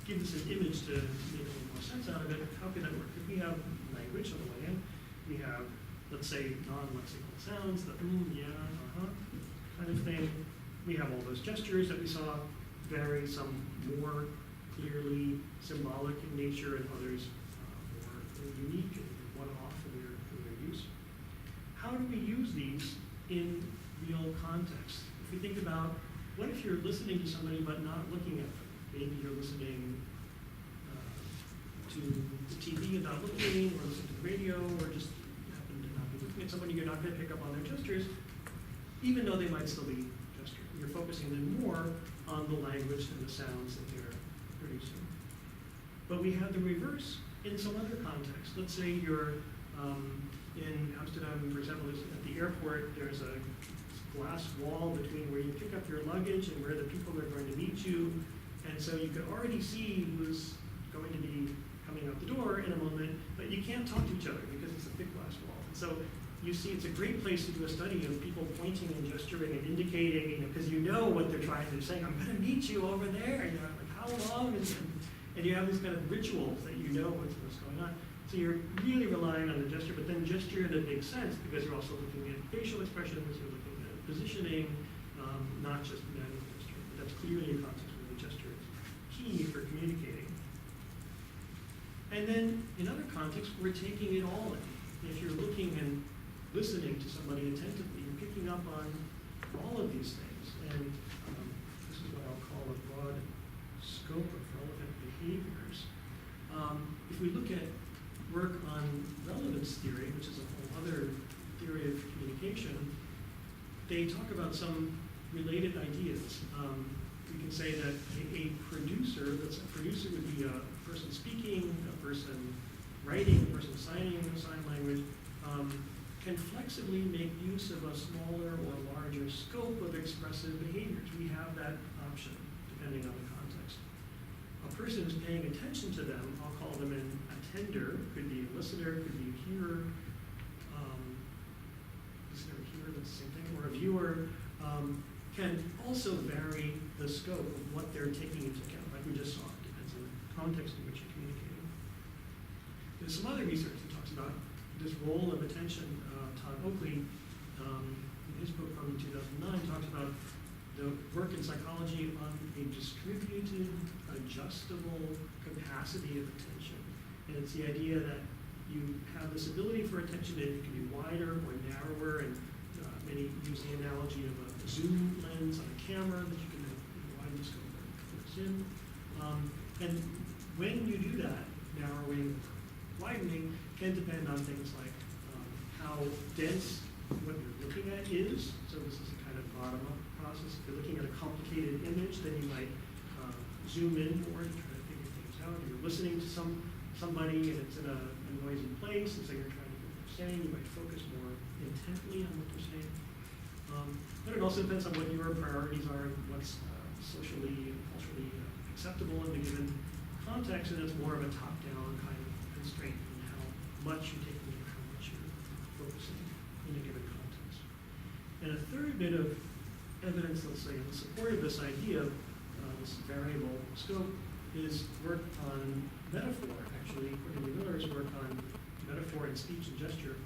give this an image to make a little more sense out of it. How can that work? If we have language on the one hand, we have, let's say, non-lexical sounds, the kind of thing. We have all those gestures that we saw vary, some more clearly symbolic in nature and others more unique and one-off in their use. How do we use these in real context? If we think about, what if you're listening to somebody but not looking at them? Maybe you're listening to the TV and not looking, or listening to the radio, or just looking at somebody, you're not going to pick up on their gestures, even though they might still be gesturing. You're focusing then more on the language and the sounds that they're producing. But we have the reverse in some other context. Let's say you're in Amsterdam, for example, at the airport, there's a glass wall between where you pick up your luggage and where the people are going to meet you. And so you can already see who's going to be coming out the door in a moment, but you can't talk to each other because it's a thick glass wall. And so you see it's a great place to do a study of people pointing and gesturing and indicating, because you know what they're trying to say. I'm going to meet you over there. And you're like, how long? And you have these kind of rituals that you know what's going on. So you're really relying on the gesture, but then gesture that makes sense because you're also looking at facial expressions, you're looking at positioning, not just manual gesture. But that's clearly a context where the gesture is key for communicating. And then in other contexts, we're taking it all in. If you're looking and listening to somebody attentively, you're picking up on all of these things. And this is what I'll call a broad scope of relevant behaviors. If we look at work on relevance theory, which is a whole other theory of communication, they talk about some related ideas. We can say that a producer would be a person speaking, a person writing, a person signing sign language, can flexibly make use of a smaller or larger scope of expressive behaviors. We have that option depending on the context. A person who's paying attention to them, I'll call them an attender, could be a listener, could be a hearer, listener, hearer, that's the same thing, or a viewer, can also vary the scope of what they're taking into account, like we just saw. It depends on the context in which you're communicating. There's some other research that talks about this role of attention. Todd Oakley, in his book from 2009, talks about the work in psychology on a distributed, adjustable capacity of attention. And it's the idea that you have this ability for attention that it can be wider or narrower, and many use the analogy of a zoom lens on a camera that you can widen the scope and focus in. And when you do that, narrowing, widening can depend on things like how dense what you're looking at is. So this is a kind of bottom-up process. If you're looking at a complicated image, then you might zoom in more and try to figure things out. If you're listening to somebody and it's in a noisy place, and so you're trying to get what they're saying, you might focus more intently on what they're saying. But it also depends on what your priorities are and what's socially and culturally acceptable in the given context, and it's more of a top-down kind of constraint in how much you're taking in, how much you're focusing in a given context. And a third bit of evidence, let's say, in support of this idea, this variable scope, is work on metaphor, actually. Courtney Miller's work on metaphor and speech and gesture.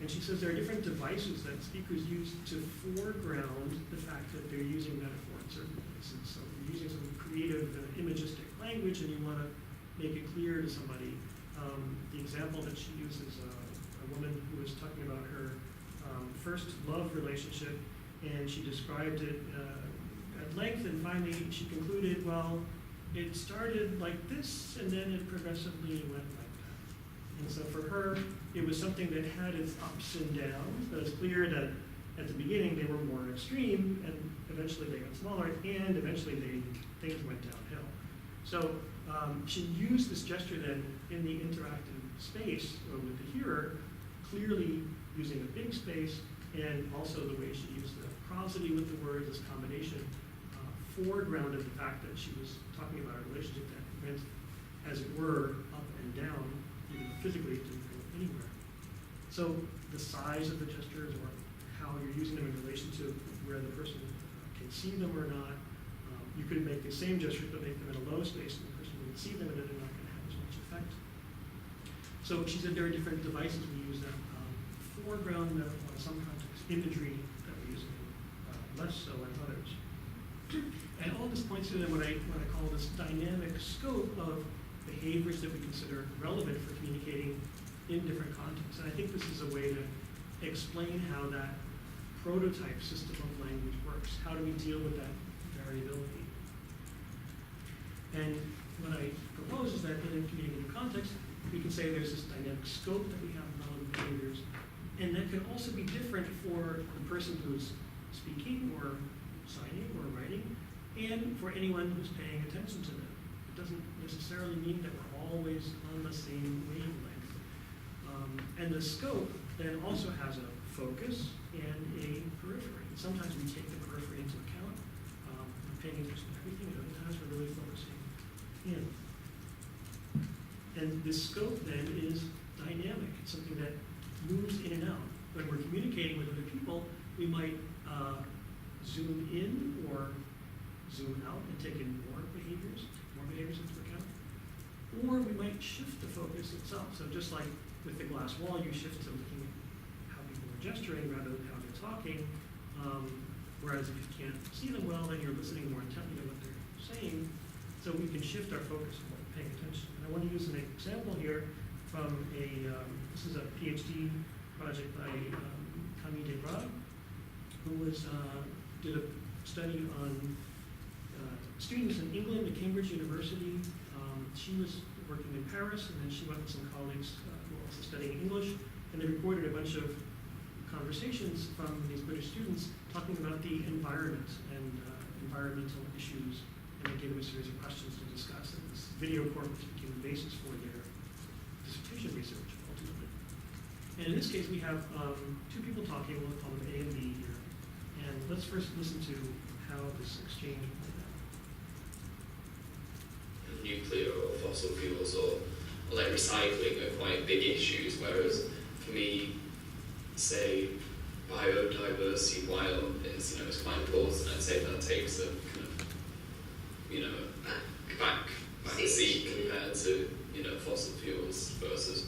And she says there are different devices that speakers use to foreground the fact that they're using metaphor in certain places. So you're using some creative imagistic language and you want to make it clear to somebody. The example that she uses, a woman who was talking about her first love relationship, and she described it at length, and finally she concluded, well, it started like this and then it progressively went like that. And so for her, it was something that had its ups and downs, but it's clear that at the beginning they were more extreme, and eventually they got smaller, and eventually things went downhill. So she used this gesture then in the interactive space with the hearer, clearly using a big space, and also the way she used the prosody with the words, this combination, foregrounded the fact that she was talking about a relationship that went, as it were, up and down, even physically it didn't go anywhere. So the size of the gestures, or how you're using them in relation to where the person can see them or not. You could make the same gestures but make them in a low space, and the person wouldn't see them, and then they're not going to have as much effect. So she said there are different devices we use that foreground metaphor in some context, imagery that we use less so in others. And all this points to then what I call this dynamic scope of behaviors that we consider relevant for communicating in different contexts. And I think this is a way to explain how that prototype system of language works. How do we deal with that variability? And what I propose is that in a communicative context, we can say there's this dynamic scope that we have in relevant behaviors, and that can can also be different for the person who's speaking or signing or writing, and for anyone who's paying attention to them. It doesn't necessarily mean that we're always on the same wavelength. And the scope then also has a focus and a periphery. Sometimes we take the periphery into account, paying attention to everything, and other times we're really focusing in. And this scope then is dynamic. It's something that moves in and out. When we're communicating with other people, we might zoom in or zoom out and take in more behaviors into account. Or we might shift the focus itself. So just like with the glass wall, you shift to looking at how people are gesturing rather than how they're talking. Whereas if you can't see them well, then you're listening more intently to what they're saying. So we can shift our focus and what we're paying attention. And I want to use an example here from this is a PhD project by communicative, who did a study on students in England at Cambridge University. She was working in Paris, and then she went with some colleagues who were also studying English, and they recorded a bunch of conversations from these British students talking about the environment and environmental issues, and they gave them a series of questions to discuss, and this video corpus became the basis for their dissertation research, ultimately. And in this case, we have two people talking. We'll call them A and B here. And let's first listen to how this exchange played out. Nuclear or fossil fuels or like recycling are quite big issues, whereas for me, say, biodiversity, while it's quite important, I'd say that takes a kind of, back seat compared to, fossil fuels versus.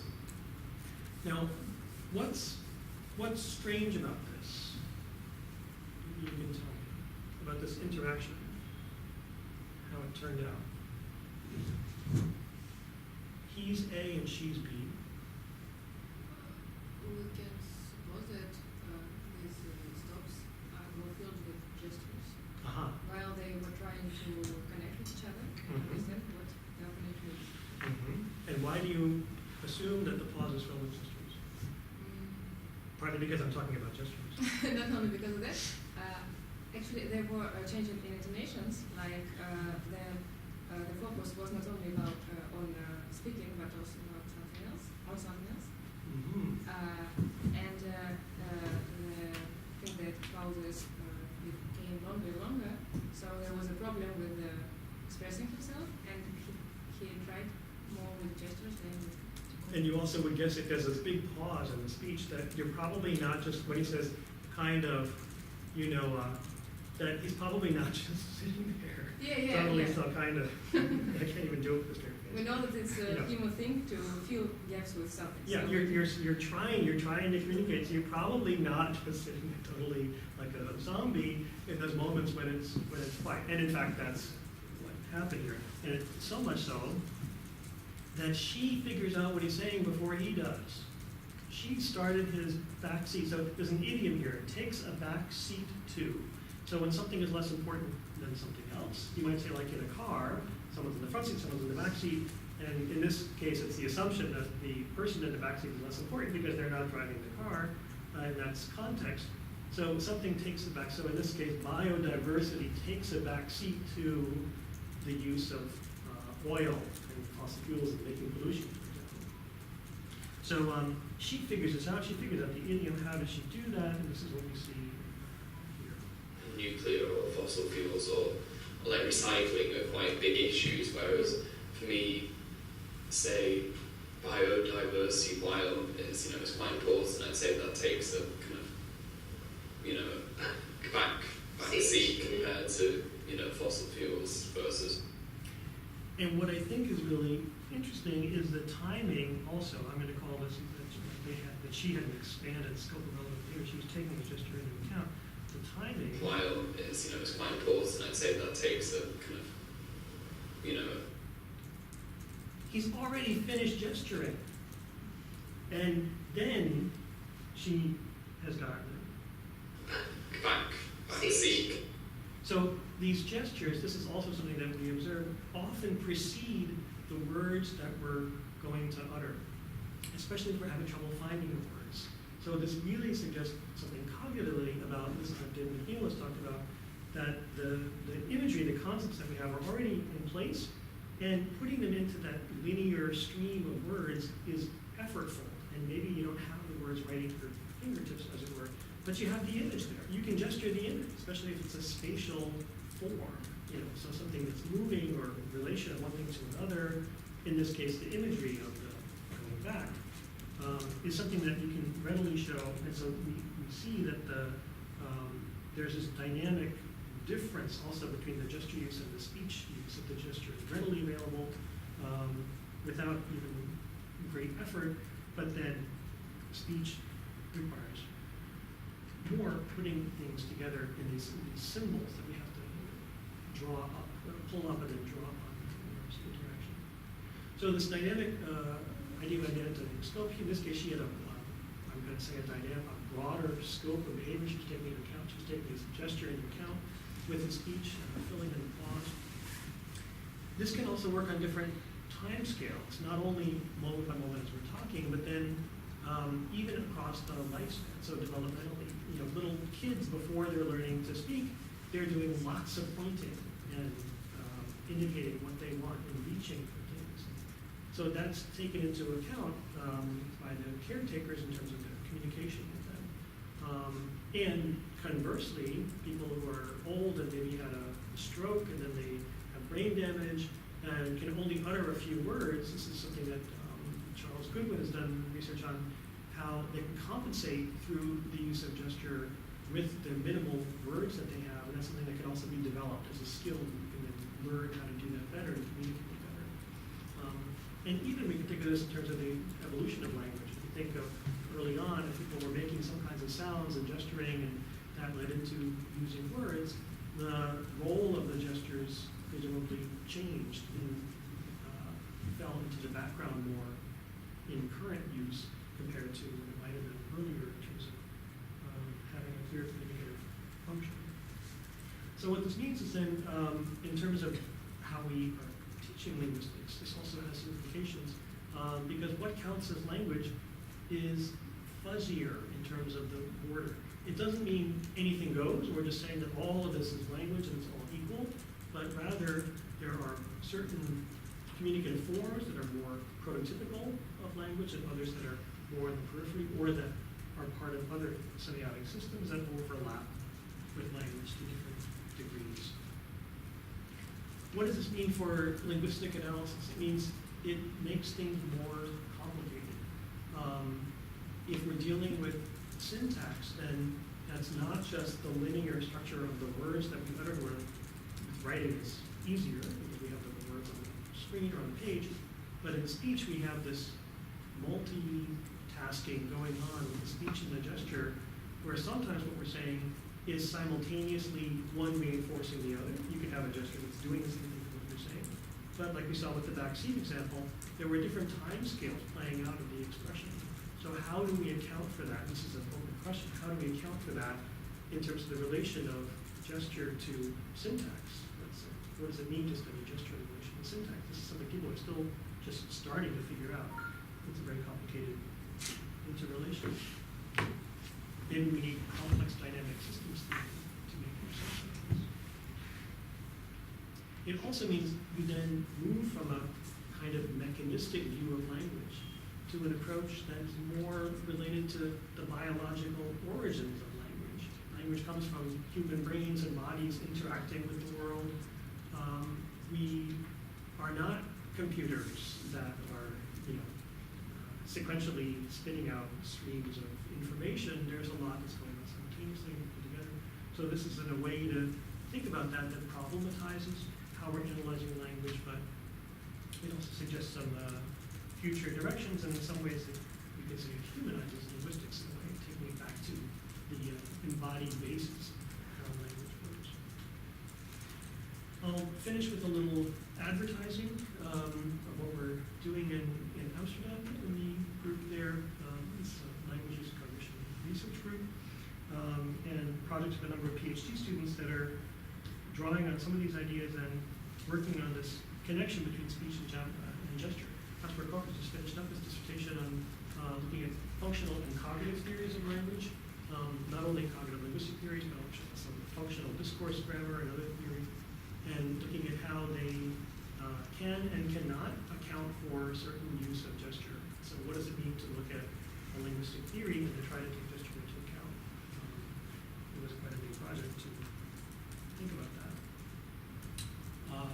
Now, what's strange about this? You can tell me about this interaction, how it turned out. He's A and she's B. We can suppose that these stops were filled with gestures while they were trying to connect with each other and understand what the opponent means. And why do you assume that the pause is filled with gestures? Partly because I'm talking about gestures. Not only because of that. Actually, there were changes in intonations, like the focus was not only about on speaking, but also about something else. And the thing that pauses became longer and longer, so there was a problem with expressing himself, and he tried more with gestures than with. And you also would guess if there's this big pause in the speech that you're probably not just, when he says kind of, that he's probably not just sitting there. Totally so kind of, I can't even joke with this straight face. We know that it's a human thing to fill gaps with something. Yeah, so you're trying to communicate, so you're probably not just sitting there totally like a zombie in those moments when it's quiet. And in fact, that's what happened here. And it's so much so that she figures out what he's saying before he does. She started his back seat. So there's an idiom here. It takes a back seat to. So when something is less important than something else, you might say like in a car, someone's in the front seat, someone's in the back seat, and in this case it's the assumption that the person in the back seat is less important because they're not driving the car, and that's context. So something takes a back, so in this case biodiversity takes a back seat to the use of oil and fossil fuels and making pollution, for example. So she figures this out, she figures out the idiom, how does she do that, and this is what we see here. Nuclear or fossil fuels or like recycling are quite big issues, whereas for me, say, biodiversity, while it's quite important, I'd say that takes a kind of, back seat compared to, fossil fuels versus. And what I think is really interesting is the timing also. I'm going to call this that she had an expanded scope of relevant theory. She was taking the gesture into account. The timing. While it's quite important, I'd say that takes a kind of, He's already finished gesturing. And then she has gotten back seat. So these gestures, this is also something that we observe, often precede the words that we're going to utter, especially if we're having trouble finding the words. So this really suggests something cognitively about, this is what David McNeil has talked about, that the imagery, the concepts that we have are already in place, and putting them into that linear stream of words is effortful. And maybe you don't have the words right at your fingertips, as it were, but you have the image there. You can gesture the image, especially if it's a spatial form, so something that's moving or relation of one thing to another. In this case, the imagery of the coming back is something that you can readily show. And so we see that there's this dynamic difference also between the gesture use and the speech use. That the gesture is readily available without even great effort, but then speech requires more putting things together in these symbols that we have to draw up, pull up and then draw up on interaction. So this dynamic idea of identity scope, in this case she had I'm going to say a broader scope of behavior she's taking into account. She's taking this gesture into account with the speech and filling in the pause. This can also work on different time scales, not only moment by moment as we're talking, but then even across the lifespan. So developmentally, little kids before they're learning to speak, they're doing lots of pointing and indicating what they want and reaching for things. So that's taken into account by the caretakers in terms of their communication with them. And conversely, people who are old and maybe had a stroke and then they have brain damage and can only utter a few words. This is something that Charles Goodwin has done research on, how they can compensate through the use of gesture with the minimal words that they have, and that's something that can also be developed as a skill. You can then learn how to do that better and communicate better. And even we can think of this in terms of the evolution of language. If you think of early on, if people were making some kinds of sounds and gesturing, and that led into using words, the role of the gestures presumably changed and fell into the background more in current use compared to what it might have been earlier in terms of having a clear communicative function. So what this means is then, in terms of how we are teaching linguistics, this also has some implications, because what counts as language is fuzzier in terms of the order. It doesn't mean anything goes. We're just saying that all of this is language and it's all equal, but rather there are certain communicative forms that are more prototypical of language and others that are more in the periphery or that are part of other semiotic systems that overlap with language to different degrees. What does this mean for linguistic analysis? It means it makes things more complicated. If we're dealing with syntax, then that's not just the linear structure of the words that we utter, where writing is easier because we have the words on the screen or on the page, but in speech we have this multitasking going on with the speech and the gesture, where sometimes what we're saying is simultaneously one reinforcing the other. You can have a gesture that's doing the same thing as what you're saying, but like we saw with the vaccine example, there were different time scales playing out of the expression. So how do we account for that? This is an open question. How do we account for that in terms of the relation of gesture to syntax? What does it mean to study gesture in relation to syntax? This is something people are still just starting to figure out. It's a very complicated interrelation. Maybe we need complex dynamic systems to make more sense of this. It also means we then move from a kind of mechanistic view of language to an approach that's more related to the biological origins of language. Language comes from human brains and bodies interacting with the world. We are not computers that are, sequentially spinning out streams of information. There's a lot that's going on simultaneously together. So this is in a way to think about that problematizes how we're analyzing language, but it also suggests some future directions, and in some ways we could say it humanizes linguistics in a way, taking it back to the embodied basis of how language works. I'll finish with a little advertising of what we're doing in Amsterdam in the group there. It's a language use cognition research group, and projects of a number of PhD students that are drawing on some of these ideas and working on this connection between speech and gesture. Kasper Koch has just finished up his dissertation on looking at functional and cognitive theories of functional discourse grammar, another theory, and looking at how they can and cannot account for certain use of gesture. So what does it mean to look at a linguistic theory and to try to take gesture into account? It was quite a big project to think about that.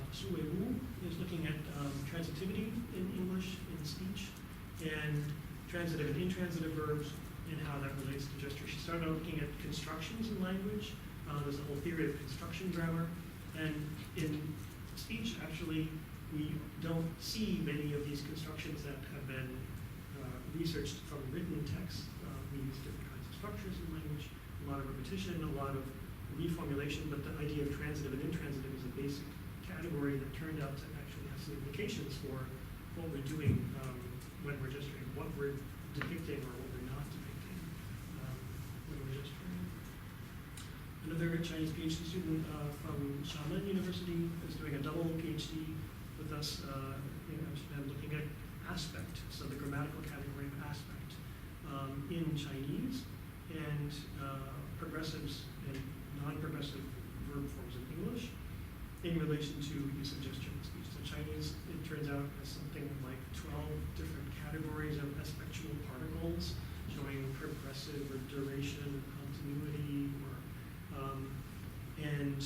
Su Wei Wu is looking at transitivity in English, in speech, and transitive and intransitive verbs, and how that relates to gesture. She started out looking at constructions in language. There's a whole theory of construction grammar. And in speech, actually, we don't see many of these constructions that have been researched from written text. We use different kinds of structures in language, a lot of repetition, a lot of reformulation, but the idea of transitive and intransitive is a basic category that turned out to actually have some implications for what we're doing when we're gesturing, what we're depicting or what we're not depicting when we're gesturing. Another Chinese PhD student from Xiamen University is doing a double PhD with us in Amsterdam, looking at aspect, so the grammatical category of aspect in Chinese, and progressives and non-progressive verb forms in English in relation to use of gesture in speech. So Chinese, it turns out, has something like 12 different categories of aspectual particles showing progressive or duration or continuity, or and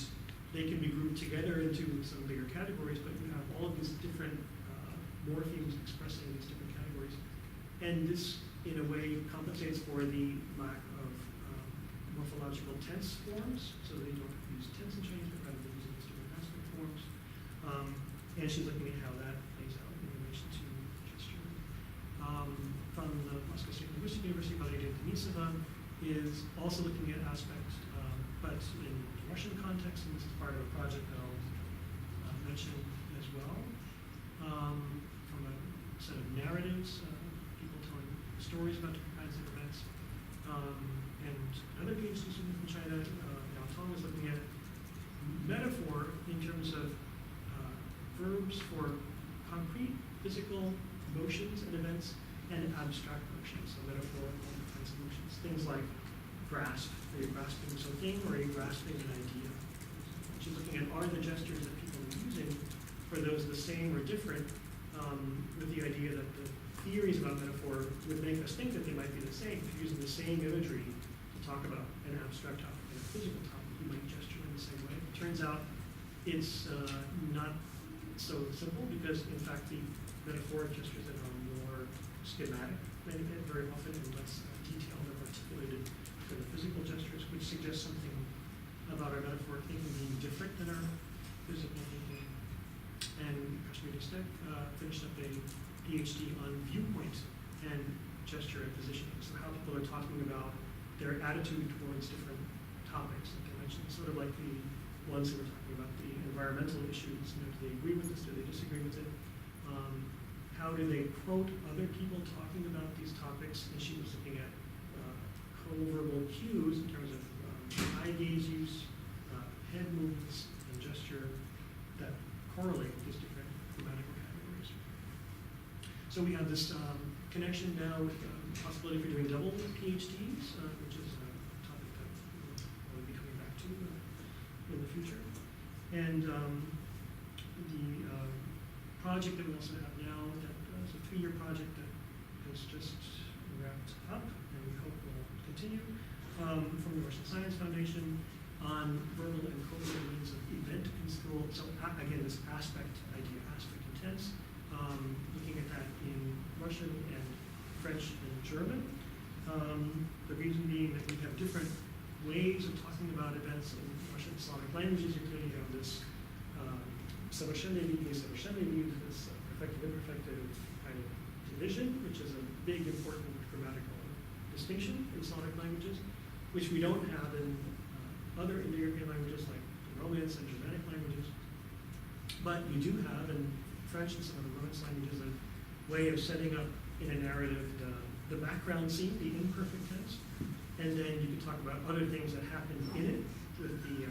they can be grouped together into some bigger categories, but you have all of these different morphemes expressing these different categories. And this, in a way, compensates for the lack of morphological tense forms, so they don't use tense in Chinese, but rather they're using these different aspect forms. And she's looking at how that plays out in relation to gesture. From the Moscow State Linguistic University, Valeria Denisova is also looking at aspects, but in the Russian context, and this is part of a project that I'll mention as well. From a set of narratives, people telling stories about different kinds of events. And another PhD student from China, Yao Tong, is looking at metaphor in terms of verbs for concrete, physical motions and events, and abstract motions, so metaphorical kinds of motions. Things like grasp, are you grasping something, or are you grasping an idea? She's looking at, are the gestures that people are using, are those the same or different, with the idea that the theories about metaphor would make us think that they might be the same. If you're using the same imagery to talk about an abstract topic and a physical topic, you might gesture in the same way. It turns out it's not so simple, because in fact the metaphoric gestures that are more schematic very often and less detailed or articulated than the physical gestures, which suggest something about our metaphoric thinking being different than our physical thinking. And Kashmiri Stick finished up a PhD on viewpoint and gesture and positioning. So how people are talking about their attitude towards different topics, like I mentioned, sort of like the ones who were talking about the environmental issues. Do they agree with this? Do they disagree with it? How do they quote other people talking about these topics? And she was looking at co-verbal cues in terms of eye gaze use, head movements, and gesture that correlate these different grammatical categories. So we have this connection now with the possibility for doing double PhDs, which is a topic that we'll be coming back to in the future. And the project that we also have now, that is a 3-year project that has just wrapped up, and we hope will continue, from the Russian Science Foundation on verbal and coded means of event control. So again, this aspect idea, aspect and tense, looking at that in Russian and French and German. The reason being that we have different ways of talking about events in Russian Slavic languages. You clearly have this совершенные виды, this perfective, imperfective kind of division, which is a big, important grammatical distinction in Slavic languages, which we don't have in other Indo-European languages like the Romance and Germanic languages. But you do have in French and some of the Romance languages a way of setting up in a narrative the background scene, the imperfect tense, and then you can talk about other things that happen in it, with the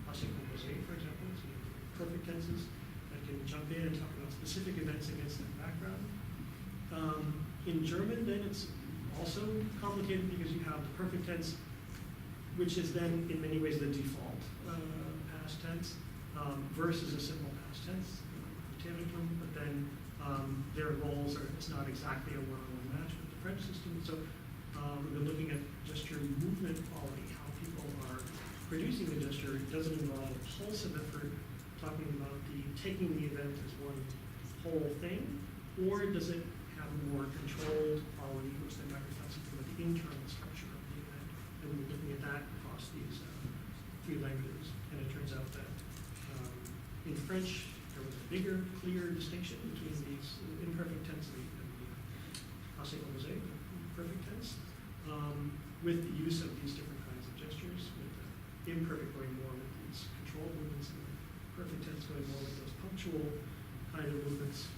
passé composé, for example, so you have perfect tenses that can jump in and talk about specific events against that background. In German, then it's also complicated because you have the perfect tense which is then in many ways the default past tense, versus a simple past tense, Britannicum, but then their roles are, it's not exactly a one-on-one match with the French system. So we've been looking at gesture movement quality, how people are producing the gesture. It doesn't involve a pulsive effort, talking about taking the event as one whole thing, or does it have a more controlled quality, which then might reflect something about the internal structure of the event. And we've been looking at that across these three languages. And it turns out that in French, there was a bigger, clear distinction between these imperfect tense and the passé composé, the perfect tense, with the use of these different kinds of gestures, with the imperfect going more with these controlled movements, and the perfect tense going more with those punctual kind of movements.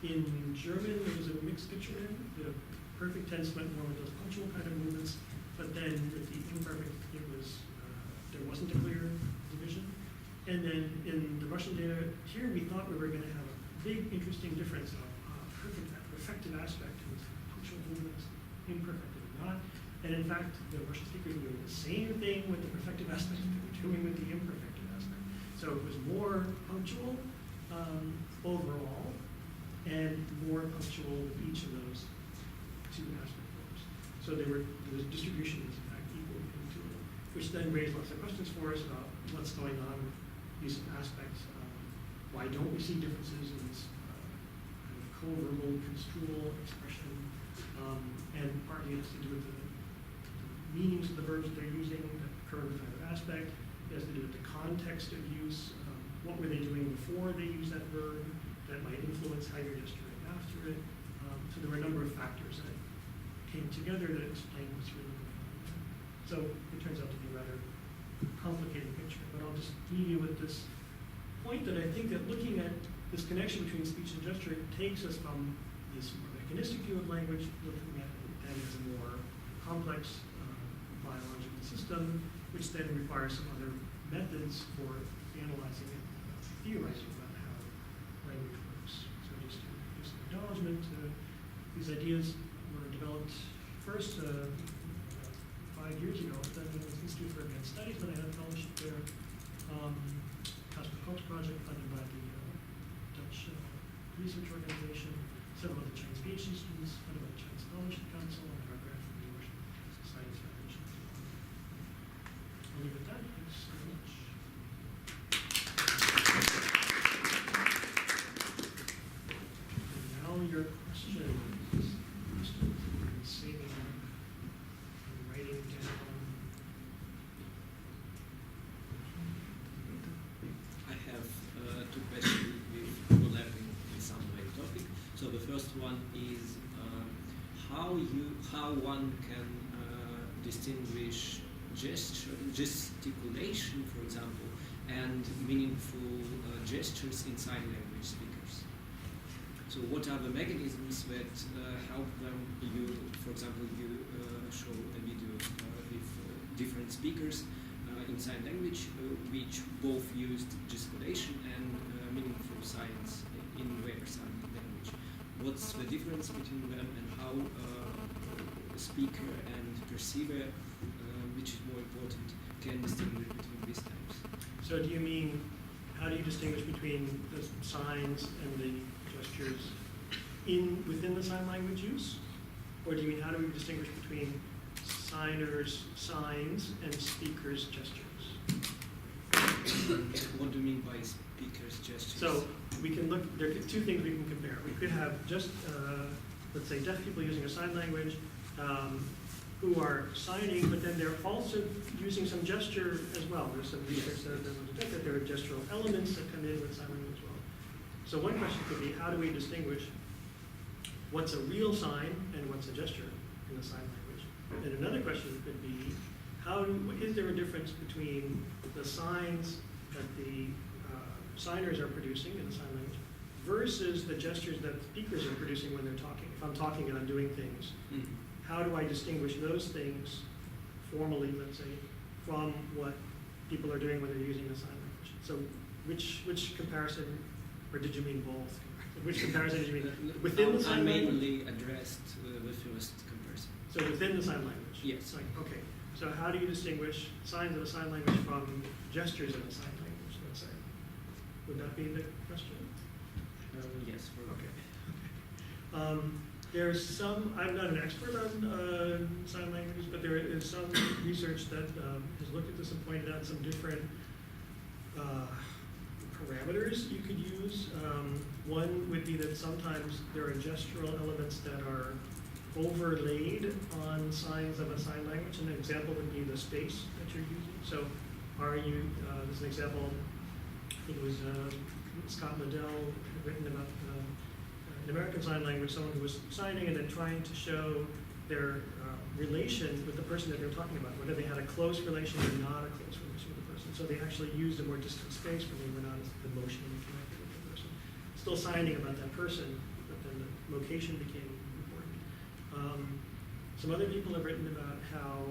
In German, there was a mixed picture there. The perfect tense went more with those punctual kind of movements, but then with the imperfect, it was there wasn't a clear division. And then in the Russian data here, we thought we were going to have a big, interesting difference of perfective aspect in punctual movements, imperfect or not. And in fact, the Russian speakers were doing the same thing with the perfective aspect that they were doing with the imperfective aspect. So it was more punctual overall, and more punctual with each of those two aspect forms. So the distribution is in fact equal between the two of them, which then raised lots of questions for us about what's going on with these aspects. Why don't we see differences in this kind of co-verbal, construal expression? And partly it has to do with the meanings of the verbs that they're using, the current kind of aspect. It has to do with the context of use. What were they doing before they used that verb that might influence how you're gesturing after it? So there were a number of factors that came together that explain what's really going on. So it turns out to be a rather complicated picture, but I'll just leave you with this point that I think that looking at this connection between speech and gesture takes us from this more mechanistic view of language, looking at it as a more complex biological system, which then requires some other methods for analyzing it, theorizing about how language works. So just to do some acknowledgement, these ideas were developed first 5 years ago at the Institute for Advanced Studies when I had a fellowship there. Cosmic Project funded by the Dutch Research Organization, several of the Chinese PhD students funded by the Chinese Scholarship Council, and our grant from the University Science Foundation. I'll leave it at that. Thanks so much. And now your questions. Saving and writing down. I have two questions with overlapping in some way topic. So the first one is how one can distinguish gesticulation, for example, and meaningful gestures in sign language speakers. So what are the mechanisms that help them? For example, you show a video with different speakers in sign language, which both used gesticulation and meaningful signs in their sign language. What's the difference between them, and how speaker and perceiver, which is more important, can distinguish between these types? So do you mean, how do you distinguish between the signs and the gestures within the sign language use? Or do you mean, how do we distinguish between signers' signs and speakers' gestures? What do you mean by speakers' gestures? So we can look, there are two things we can compare. We could have just, let's say, deaf people using a sign language who are signing, but then they're also using some gesture as well. There's some research that will detect that there are gestural elements that come in with sign language as well. So one question could be, how do we distinguish what's a real sign and what's a gesture in the sign language? And another question could be, is there a difference between the signs that the signers are producing in the sign language versus the gestures that speakers are producing when they're talking? If I'm talking and I'm doing things, how do I distinguish those things formally, let's say, from what people are doing when they're using the sign language? So which comparison, or did you mean both? Which comparison did you mean? Within the sign language? I mainly addressed the first comparison. So within the sign language? Yes. Like, okay. So how do you distinguish signs in a sign language from gestures in a sign language, let's say? Would that be the question? Yes. Okay. There's some, I'm not an expert on sign languages, but there is some research that has looked at this and pointed out some different parameters you could use. One would be that sometimes there are gestural elements that are overlaid on signs of a sign language. An example would be the space that you're using. So are you, there's an example, I think it was Scott Liddell written about an American Sign Language, someone who was signing and then trying to show their relation with the person that they're talking about, whether they had a close relation or not a close relation with the person. So they actually used a more distant space when they were not as emotionally connected with the person. Still signing about that person, but then the location became important. Some other people have written about how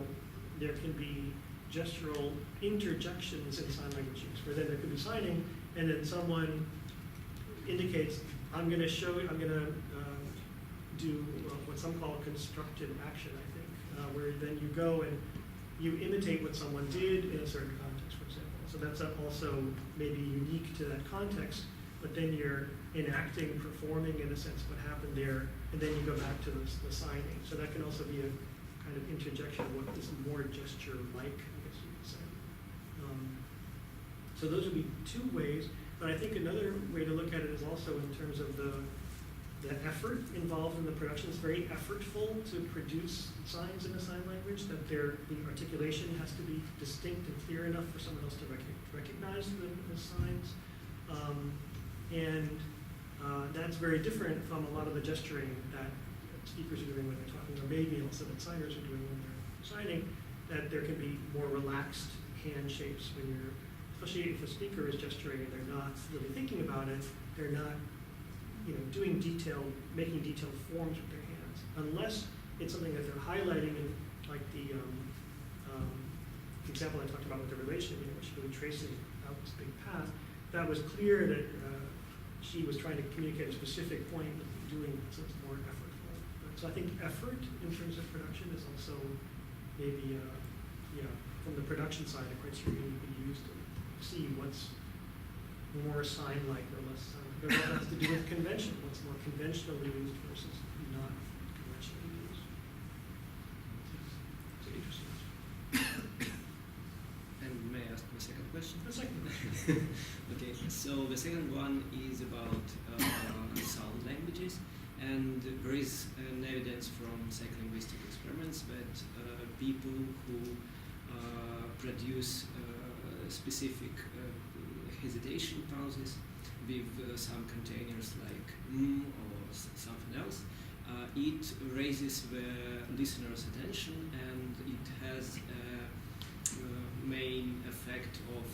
there can be gestural interjections in sign language use, where then there could be signing, and then someone indicates, I'm going to show you, I'm going to do what some call constructive action, I think, where then you go and you imitate what someone did in a certain context, for example. So that's also maybe unique to that context, but then you're enacting, performing, in a sense, what happened there, and then you go back to the signing. So that can also be a kind of interjection of what is more gesture-like, I guess you could say. So those would be two ways. But I think another way to look at it is also in terms of the effort involved in the production. It's very effortful to produce signs in a sign language, that the articulation has to be distinct and clear enough for someone else to recognize the signs. That's very different from a lot of the gesturing that speakers are doing when they're talking, or maybe also that signers are doing when they're signing, that there can be more relaxed hand shapes when you're, especially if a speaker is gesturing and they're not really thinking about it, they're not, making detailed forms with their hands, unless it's something that they're highlighting, in, like the example I talked about with the relation, where she really tracing out this big path. That was clear that she was trying to communicate a specific point, but doing so it's more effortful. So I think effort in terms of production is also maybe, from the production side, a criteria you can use to see what's more sign-like or less sign-like. It also has to do with convention, what's more conventionally used versus not conventionally used. It's interesting. And may I ask my second question? The second. Okay, so the second one is about sound languages, and there is an evidence from psycholinguistic experiments that people who produce specific hesitation pauses with some containers like or something else, it raises the listener's attention, and it has a main effect of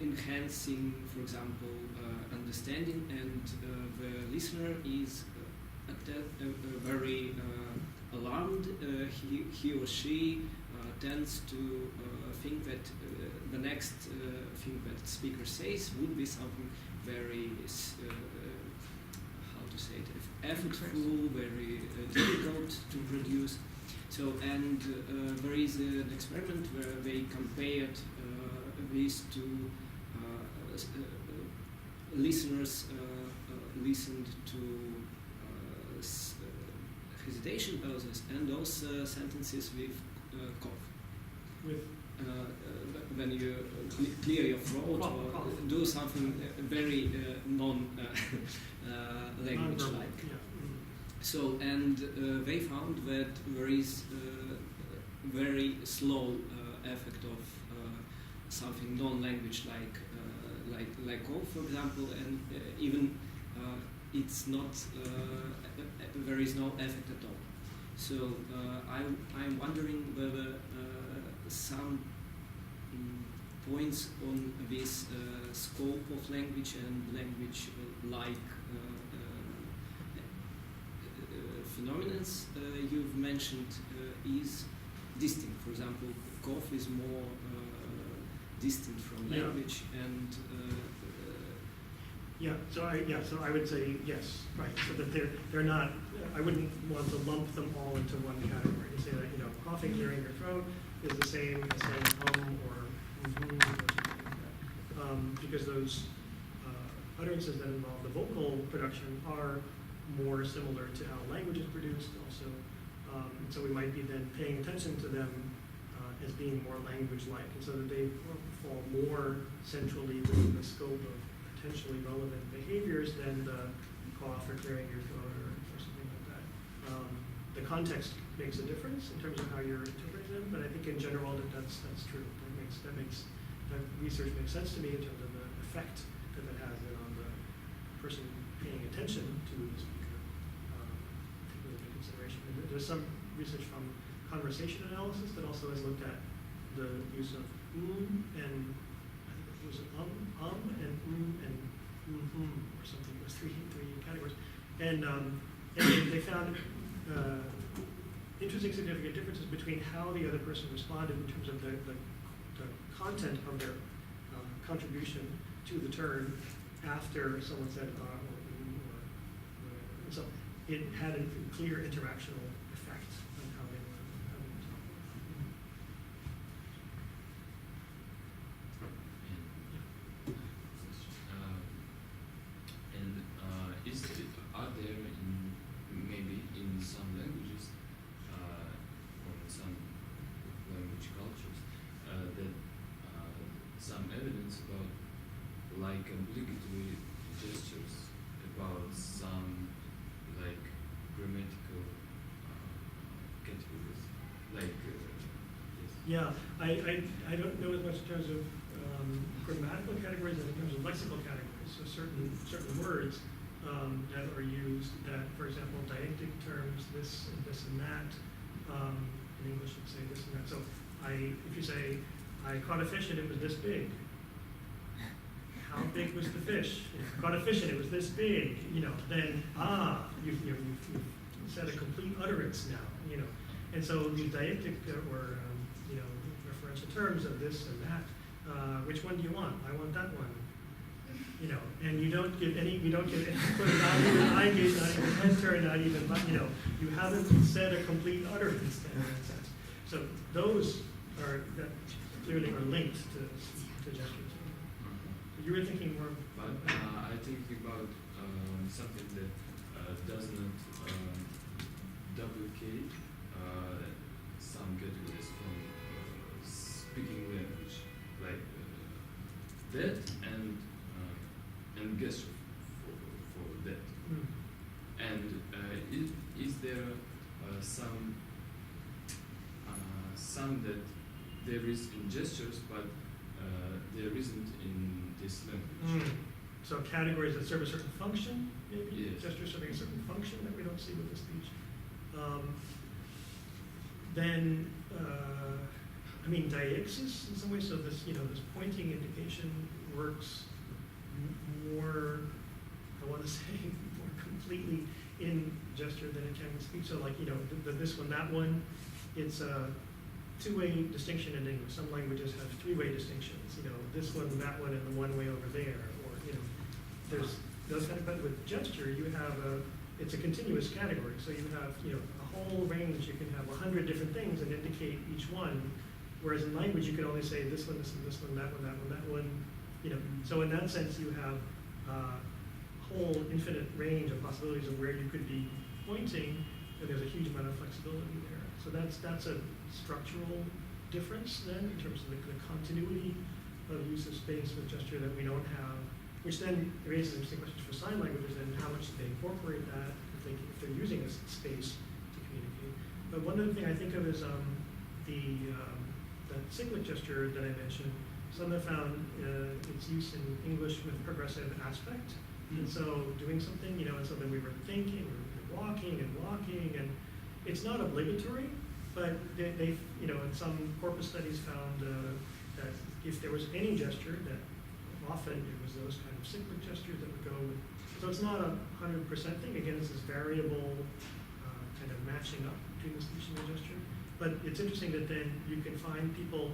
enhancing, for example, understanding, and the listener is very alarmed. He or she tends to think that the next thing that the speaker says would be something very, how to say it, effortful, very difficult to produce. So, and there is an experiment where they compared these two listeners listened to hesitation pauses and also sentences with cough. With when you clear your throat or do something very non-language-like. So, and they found that there is very slow effect of something non-language-like, like cough, for example, and even it's not, there is no effect at all. So I'm wondering whether some points on this scope of language and language-like phenomena you've mentioned is distinct. For example, cough is more distant from language, and so I would say yes, right. So that they're not. I wouldn't want to lump them all into one category to say that coughing, clearing your throat is the same as saying or something like that. Because those utterances that involve the vocal production are more similar to how language is produced also. So we might be then paying attention to them as being more language-like, and so that they fall more centrally within the scope of potentially relevant behaviors than the cough or clearing your throat or something like that. The context makes a difference in terms of how you're interpreting them, but I think in general that's true. That research makes sense to me in terms of the effect that has then on the person paying attention to the speaker, taking into consideration. And there's some research from conversation analysis that also has looked at the use of and I think it was and or something. It was three categories, and they found interesting, significant differences between how the other person responded in terms of the content of their contribution to the turn after someone said or and so it had a clear interactional effect on how they were Are there maybe in some languages or in some language cultures that some evidence about like obligatory gestures about some like grammatical categories like Yeah, I don't know as much in terms of grammatical categories as in terms of lexical categories. So certain words that are used that, for example, deictic terms, this and that. In English, you'd say this and that. So if you say, I caught a fish and it was this big. How big was the fish? If I caught a fish and it was this big, then you've said a complete utterance now, And so these deictic or referential terms of this and that, which one do you want? I want that one. And you don't give any, not even eye gaze, not even head turn, not even, you haven't said a complete utterance in that sense. So those are, that clearly are linked to gestures. You were thinking more but I think about something that does not duplicate some categories from speaking language, like that and gesture for that. And is there some that there is in gestures, but there isn't in this language? So categories that serve a certain function, maybe? Yes. Gestures serving a certain function that we don't see with the speech. Then, deixis in some ways, so this, this pointing indication works more, I want to say, more completely in gesture than it can in speech. So like, the this one, that one, it's a two-way distinction in English. Some languages have three-way distinctions, this one, that one, and the one way over there, or, there's those kind of, but with gesture, you have it's a continuous category. So you have, a whole range. You can have 100 different things and indicate each one, whereas in language, you can only say this one, this one, that one, that one, that one, So in that sense, you have a whole infinite range of possibilities of where you could be pointing, and there's a huge amount of flexibility there. So that's a structural difference then in terms of the continuity of use of space with gesture that we don't have, which then raises interesting questions for sign languages and how much do they incorporate that if they're using a space to communicate. But one other thing I think of is that cyclic gesture that I mentioned. Some have found its use in English with progressive aspect. And so doing something, and so then we were thinking, we were walking, and it's not obligatory, but they in some corpus studies found that if there was any gesture, that often it was those kind of cyclic gestures that would go with. So it's not a 100% thing. Again, it's this variable kind of matching up between the speech and the gesture. But it's interesting that then you can find people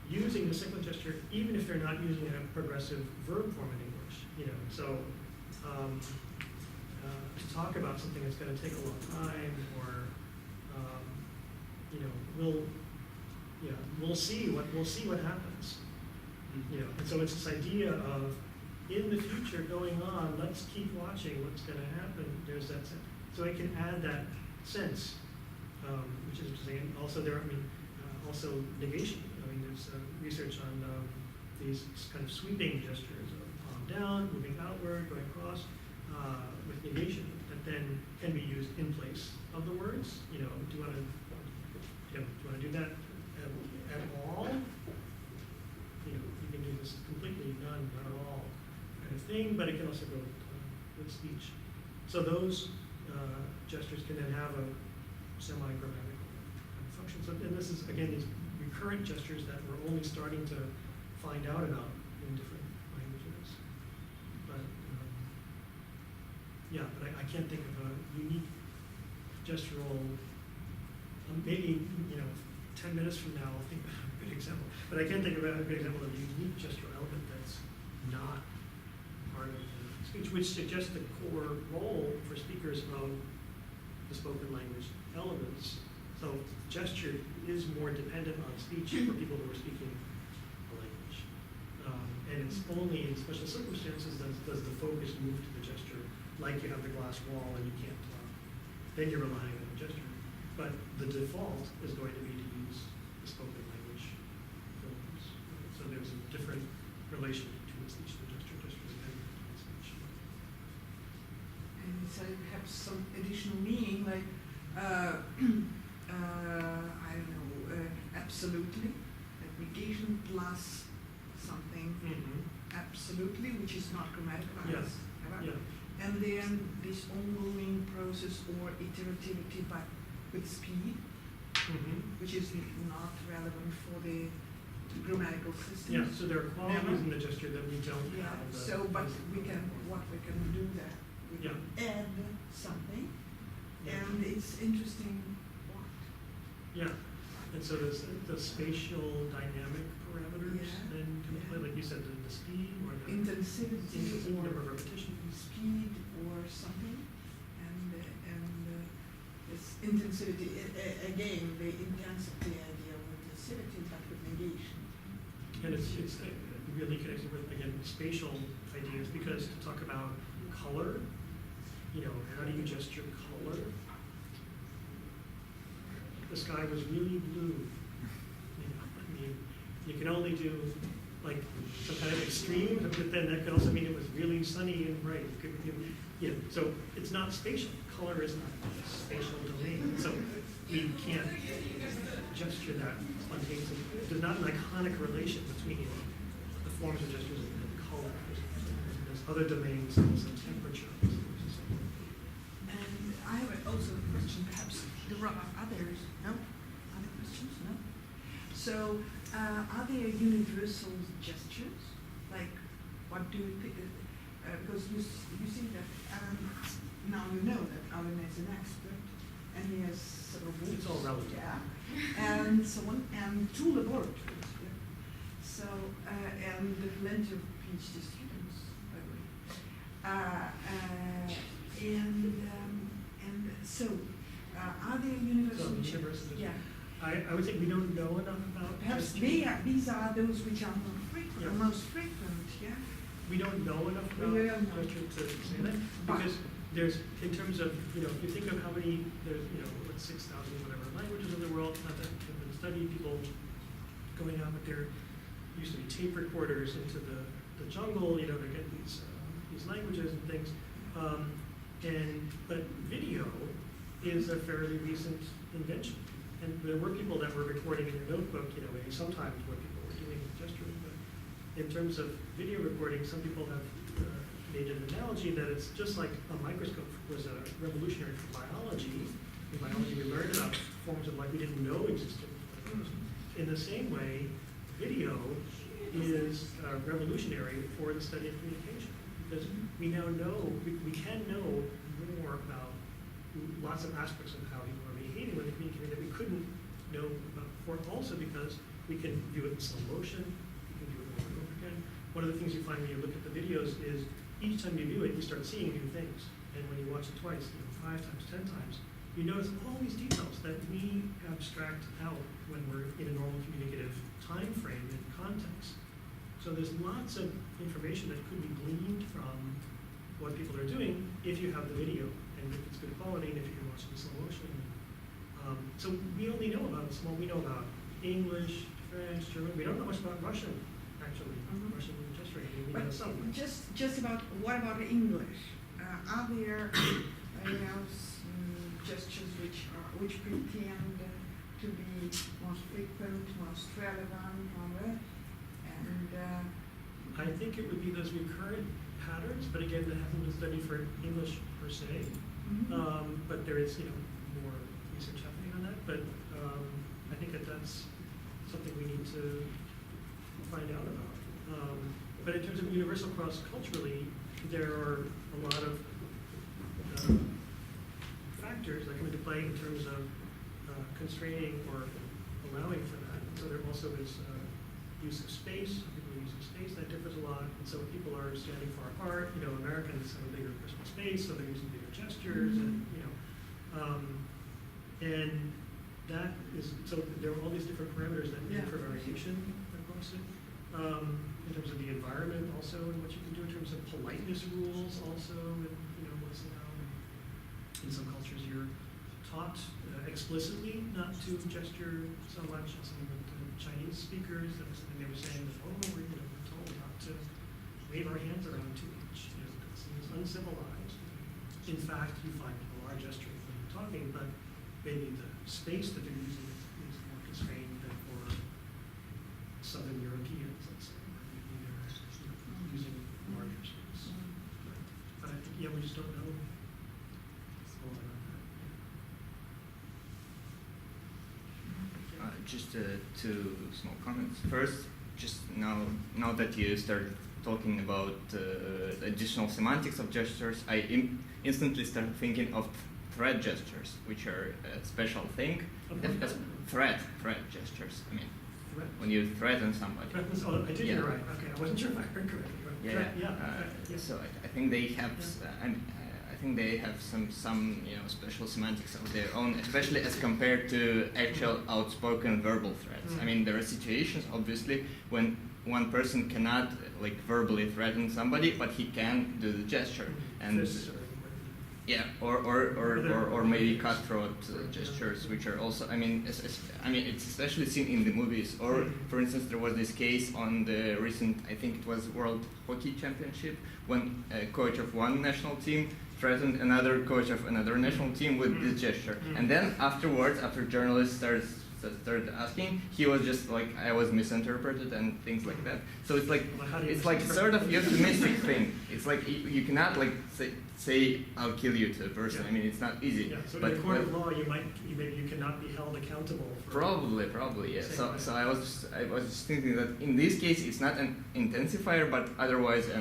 using the cyclic gesture even if they're not using a progressive verb form in English. So to talk about something that's going to take a long time, or we'll see what happens. And so it's this idea of, in the future going on, let's keep watching what's going to happen. There's that sense. So it can add that sense, which is interesting. And also also negation. There's research on these kind of sweeping gestures of palm down, moving outward, going across, with negation, that then can be used in place of the words. Do you want to do that at all? You can do this completely none, not at all kind of thing, but it can also go with speech. So those gestures can then have a semi-grammatical function. So, and this is, again, these recurrent gestures that we're only starting to find out about in different languages. But I can't think of a unique gestural, maybe, 10 minutes from now I'll think of a good example. But I can't think of a good example of a unique gestural element that's not part of the speech, which suggests the core role for speakers of the spoken language elements. So gesture is more dependent on speech for people who are speaking a language. And it's only in special circumstances does the focus move to the gesture, like you have the glass wall and you can't talk. Then you're relying on the gesture. But the default is going to be to use the spoken language forms. So there's a different relation between speech and gesture dependent on speech. And so have some additional meaning, like, I don't know, absolutely, like negation plus something, absolutely, which is not grammatical. Yes. Yeah. And then this ongoing process or iterativity, but with speed, which is not relevant for the grammatical system. Yeah, so there are qualities in the gesture that we don't have. So, but we can do that. We can add something, and it's interesting what. Yeah, and so there's the spatial dynamic parameters, and like you said, the speed or the intensity or number of repetition, speed or something, and this intensity again, the intensity idea of intensity, but with negation. And it's really connected with, again, spatial ideas, because to talk about color, how do you gesture color? The sky was really blue. You can only do like some kind of extreme, but then that could also mean it was really sunny and bright. So it's not spatial. Color is not a spatial domain. So we can't gesture that spontaneously. There's not an iconic relation between the forms of gestures and color. There's other domains, also temperature. And I have also a question, perhaps there are others. No? Other questions? No? So, are there universal gestures? Like, what do you think? Because you see that now you know that Alan is an expert, and he has several books. It's all relative. Yeah, and so on, and 2 laboratories. Yeah. So, and plenty of PhD students, by the way. And so, are there universal gestures? Yeah. I would think we don't know enough about. Perhaps these are those which are more frequent, most frequent, yeah? We don't know enough about gesture to say that, because there's, in terms of, if you think of how many, there's, 6,000 whatever languages in the world, not that have been studied, people going out, but there used to be tape recorders into the jungle, to get these languages and things. But video is a fairly recent invention. And there were people that were recording in their notebook, maybe sometimes what people were doing with gesturing. But in terms of video recording, some people have made an analogy that it's just like a microscope was a revolutionary for biology. In biology, we learned about forms of life we didn't know existed. In the same way, video is revolutionary for the study of communication, because we now know, we can know more about lots of aspects of how people are behaving when they communicate that we couldn't know before, also because we can view it in slow motion, we can view it over and over again. One of the things you find when you look at the videos is each time you view it, you start seeing new things. And when you watch it twice, 5 times, 10 times, you notice all these details that we abstract out when we're in a normal communicative time frame and context. So there's lots of information that could be gleaned from what people are doing if you have the video and if it's good quality and if you can watch it in slow motion. So we only know about we know about English, French, German. We don't know much about Russian, actually. Russian gesturing. We know some. Just about, what about English? Are there gestures which pretend to be most frequent, most relevant, and I think it would be those recurrent patterns, but again, that hasn't been studied for English per se. But there is, more research happening on that. But I think that's something we need to find out about. But in terms of universal cross-culturally, there are a lot of factors that come into play in terms of constraining or allowing for that. So there also is use of space. People are using space, that differs a lot. And so people are standing far apart. Americans have a bigger personal space, so they're using bigger gestures, and that is, so there are all these different parameters that make for variation across it. In terms of the environment also, and what you can do in terms of politeness rules also, and what's allowed. In some cultures you're taught explicitly not to gesture so much. Some of the Chinese speakers, that was something they were saying that, we're told not to wave our hands around too much. It seems uncivilized. In fact, you find people are gesturing when you're talking, but maybe the space that they're using is more constrained than for Southern Europeans, let's say, where maybe they're using larger space. But I think, we just don't know a lot about that. Just two small comments. First, just now that you started talking about additional semantics of gestures, I instantly started thinking of threat gestures, which are a special thing. Threat gestures. I mean, when you threaten somebody. I did hear right. Okay, I wasn't sure if I heard correctly. So I think they have. I think they have some special semantics of their own, especially as compared to actual outspoken verbal threats. I mean, there are situations, obviously, when one person cannot verbally threaten somebody, but he can do the gesture, and or maybe cutthroat gestures, which are also. I mean, it's especially seen in the movies. Or, for instance, there was this case on the recent, I think it was World Hockey Championship, when a coach of one national team threatened another coach of another national team with this gesture. And then afterwards, after journalists started asking, he was just like, I was misinterpreted and things like that. So it's like sort of euphemistic thing. It's like you cannot say I'll kill you to a person. I mean, it's not easy. Yeah, so in the court of law, you cannot be held accountable for. Probably, yeah. So I was just thinking that in this case it's not an intensifier, but otherwise, a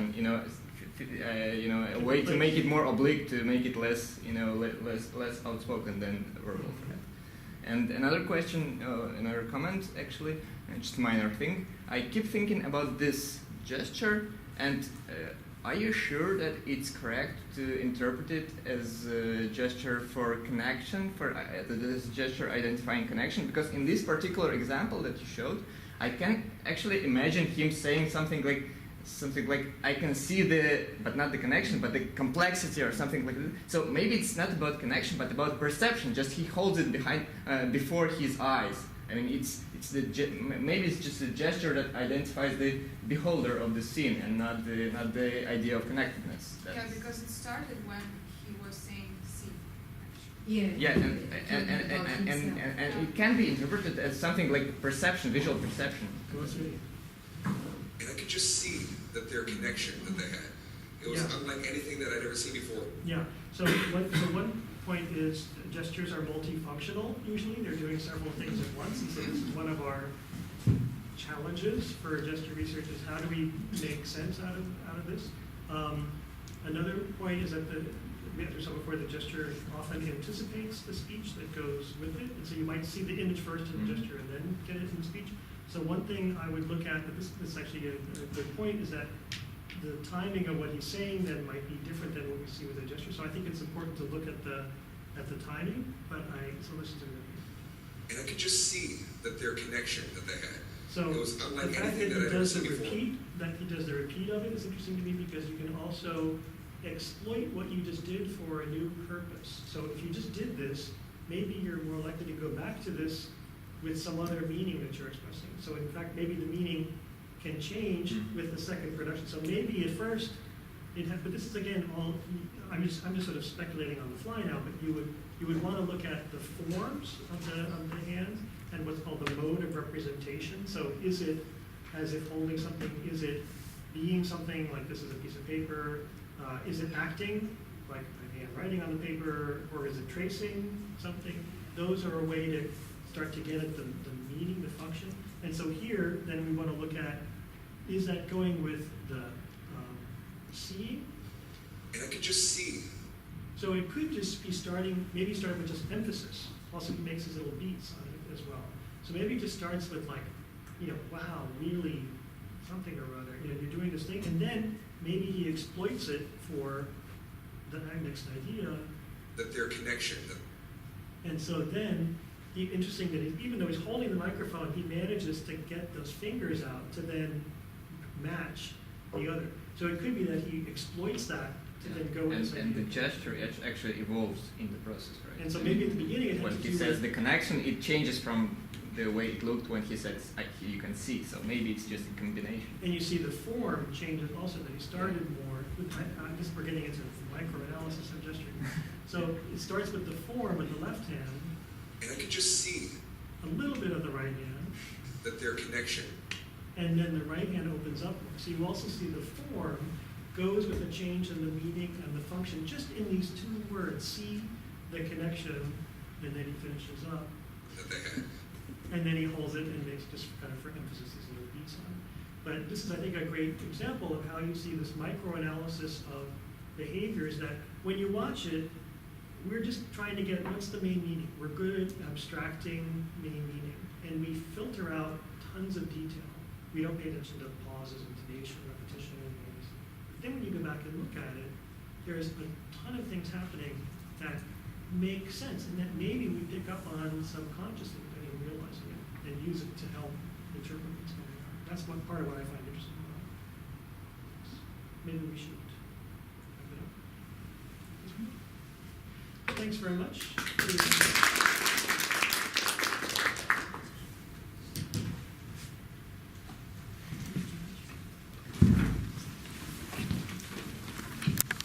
way to make it more oblique, to make it less less outspoken than verbal threat. And another question, another comment, actually, just a minor thing. I keep thinking about this gesture, and are you sure that it's correct to interpret it as a gesture for connection, for this gesture identifying connection? Because in this particular example that you showed, I can actually imagine him saying something like I can see but not the connection, but the complexity or something like that. So maybe it's not about connection, but about perception. Just he holds it before his eyes. I mean, maybe it's just a gesture that identifies the beholder of the scene and not the idea of connectedness. Because it started when he was saying see. And it can be interpreted as something like perception, visual perception. And I could just see their connection that they had. It was unlike anything that I'd ever seen before. Yeah. So one point is gestures are multifunctional. Usually, they're doing several things at once. And so this is one of our challenges for gesture research: is how do we make sense out of this? Another point is that we have to saw before, the gesture often anticipates the speech that goes with it, and so you might see the image first in the gesture and then get it in the speech. So one thing I would look at, but this is actually a good point, is that the timing of what he's saying then might be different than what we see with the gesture. So I think it's important to look at at the timing, but so listen to me. And I could just see that their connection that they had. So It was the unlike fact anything that that he I'd ever does the seen before. repeat of it is interesting to me because you can also exploit what you just did for a new purpose. So if you just did this, maybe you're more likely to go back to this with some other meaning that you're expressing. So in fact, maybe the meaning can change with the second production. So maybe at first it had, but this is again all, I'm just sort of speculating on the fly now, but you would want to look at the forms of the hand and what's called the mode of representation. So is it as if holding something? Is it being something like this is a piece of paper? Is it acting like my hand writing on the paper, or is it tracing something? Those are a way to start to get at the meaning, the function. And so here, then we want to look at, is that going with the seeing? And I could just see. So it could just be maybe start with just emphasis. Also, he makes his little beats on it as well. So maybe it just starts with like, wow, really something or other. You're doing this thing, and then maybe he exploits it for the next idea. That their connection. And so then, interesting that even though he's holding the microphone, he manages to get those fingers out to then match the other. So it could be that he exploits that to then go and the gesture actually evolves in the process, right? And so maybe at the beginning it has when to he do says with the connection, it changes from the way it looked when he says you can see. So maybe it's just a combination. And you see the form changes also, that he started more with, I guess we're getting into microanalysis of gesturing. So it starts with the form with the left hand. And I could just see. A little bit of the right hand. That their connection. And then the right hand opens up more. So you also see the form goes with a change in the meaning and the function just in these two words, see the connection, and then he finishes up. That they had. And then he holds it and makes just kind of for emphasis these little beats on it. But this is, I think, a great example of how you see this microanalysis of behaviors that when you watch it, we're just trying to get what's the main meaning. We're good at abstracting main meaning, and we filter out tons of detail. We don't pay attention to pauses, intonation, repetition, and things. Then when you go back and look at it, there's a ton of things happening that make sense, and that maybe we pick up on subconsciously without even realizing it, and use it to help interpret what's going on. That's part of what I find interesting about it. Maybe we should wrap it up. Thanks very much.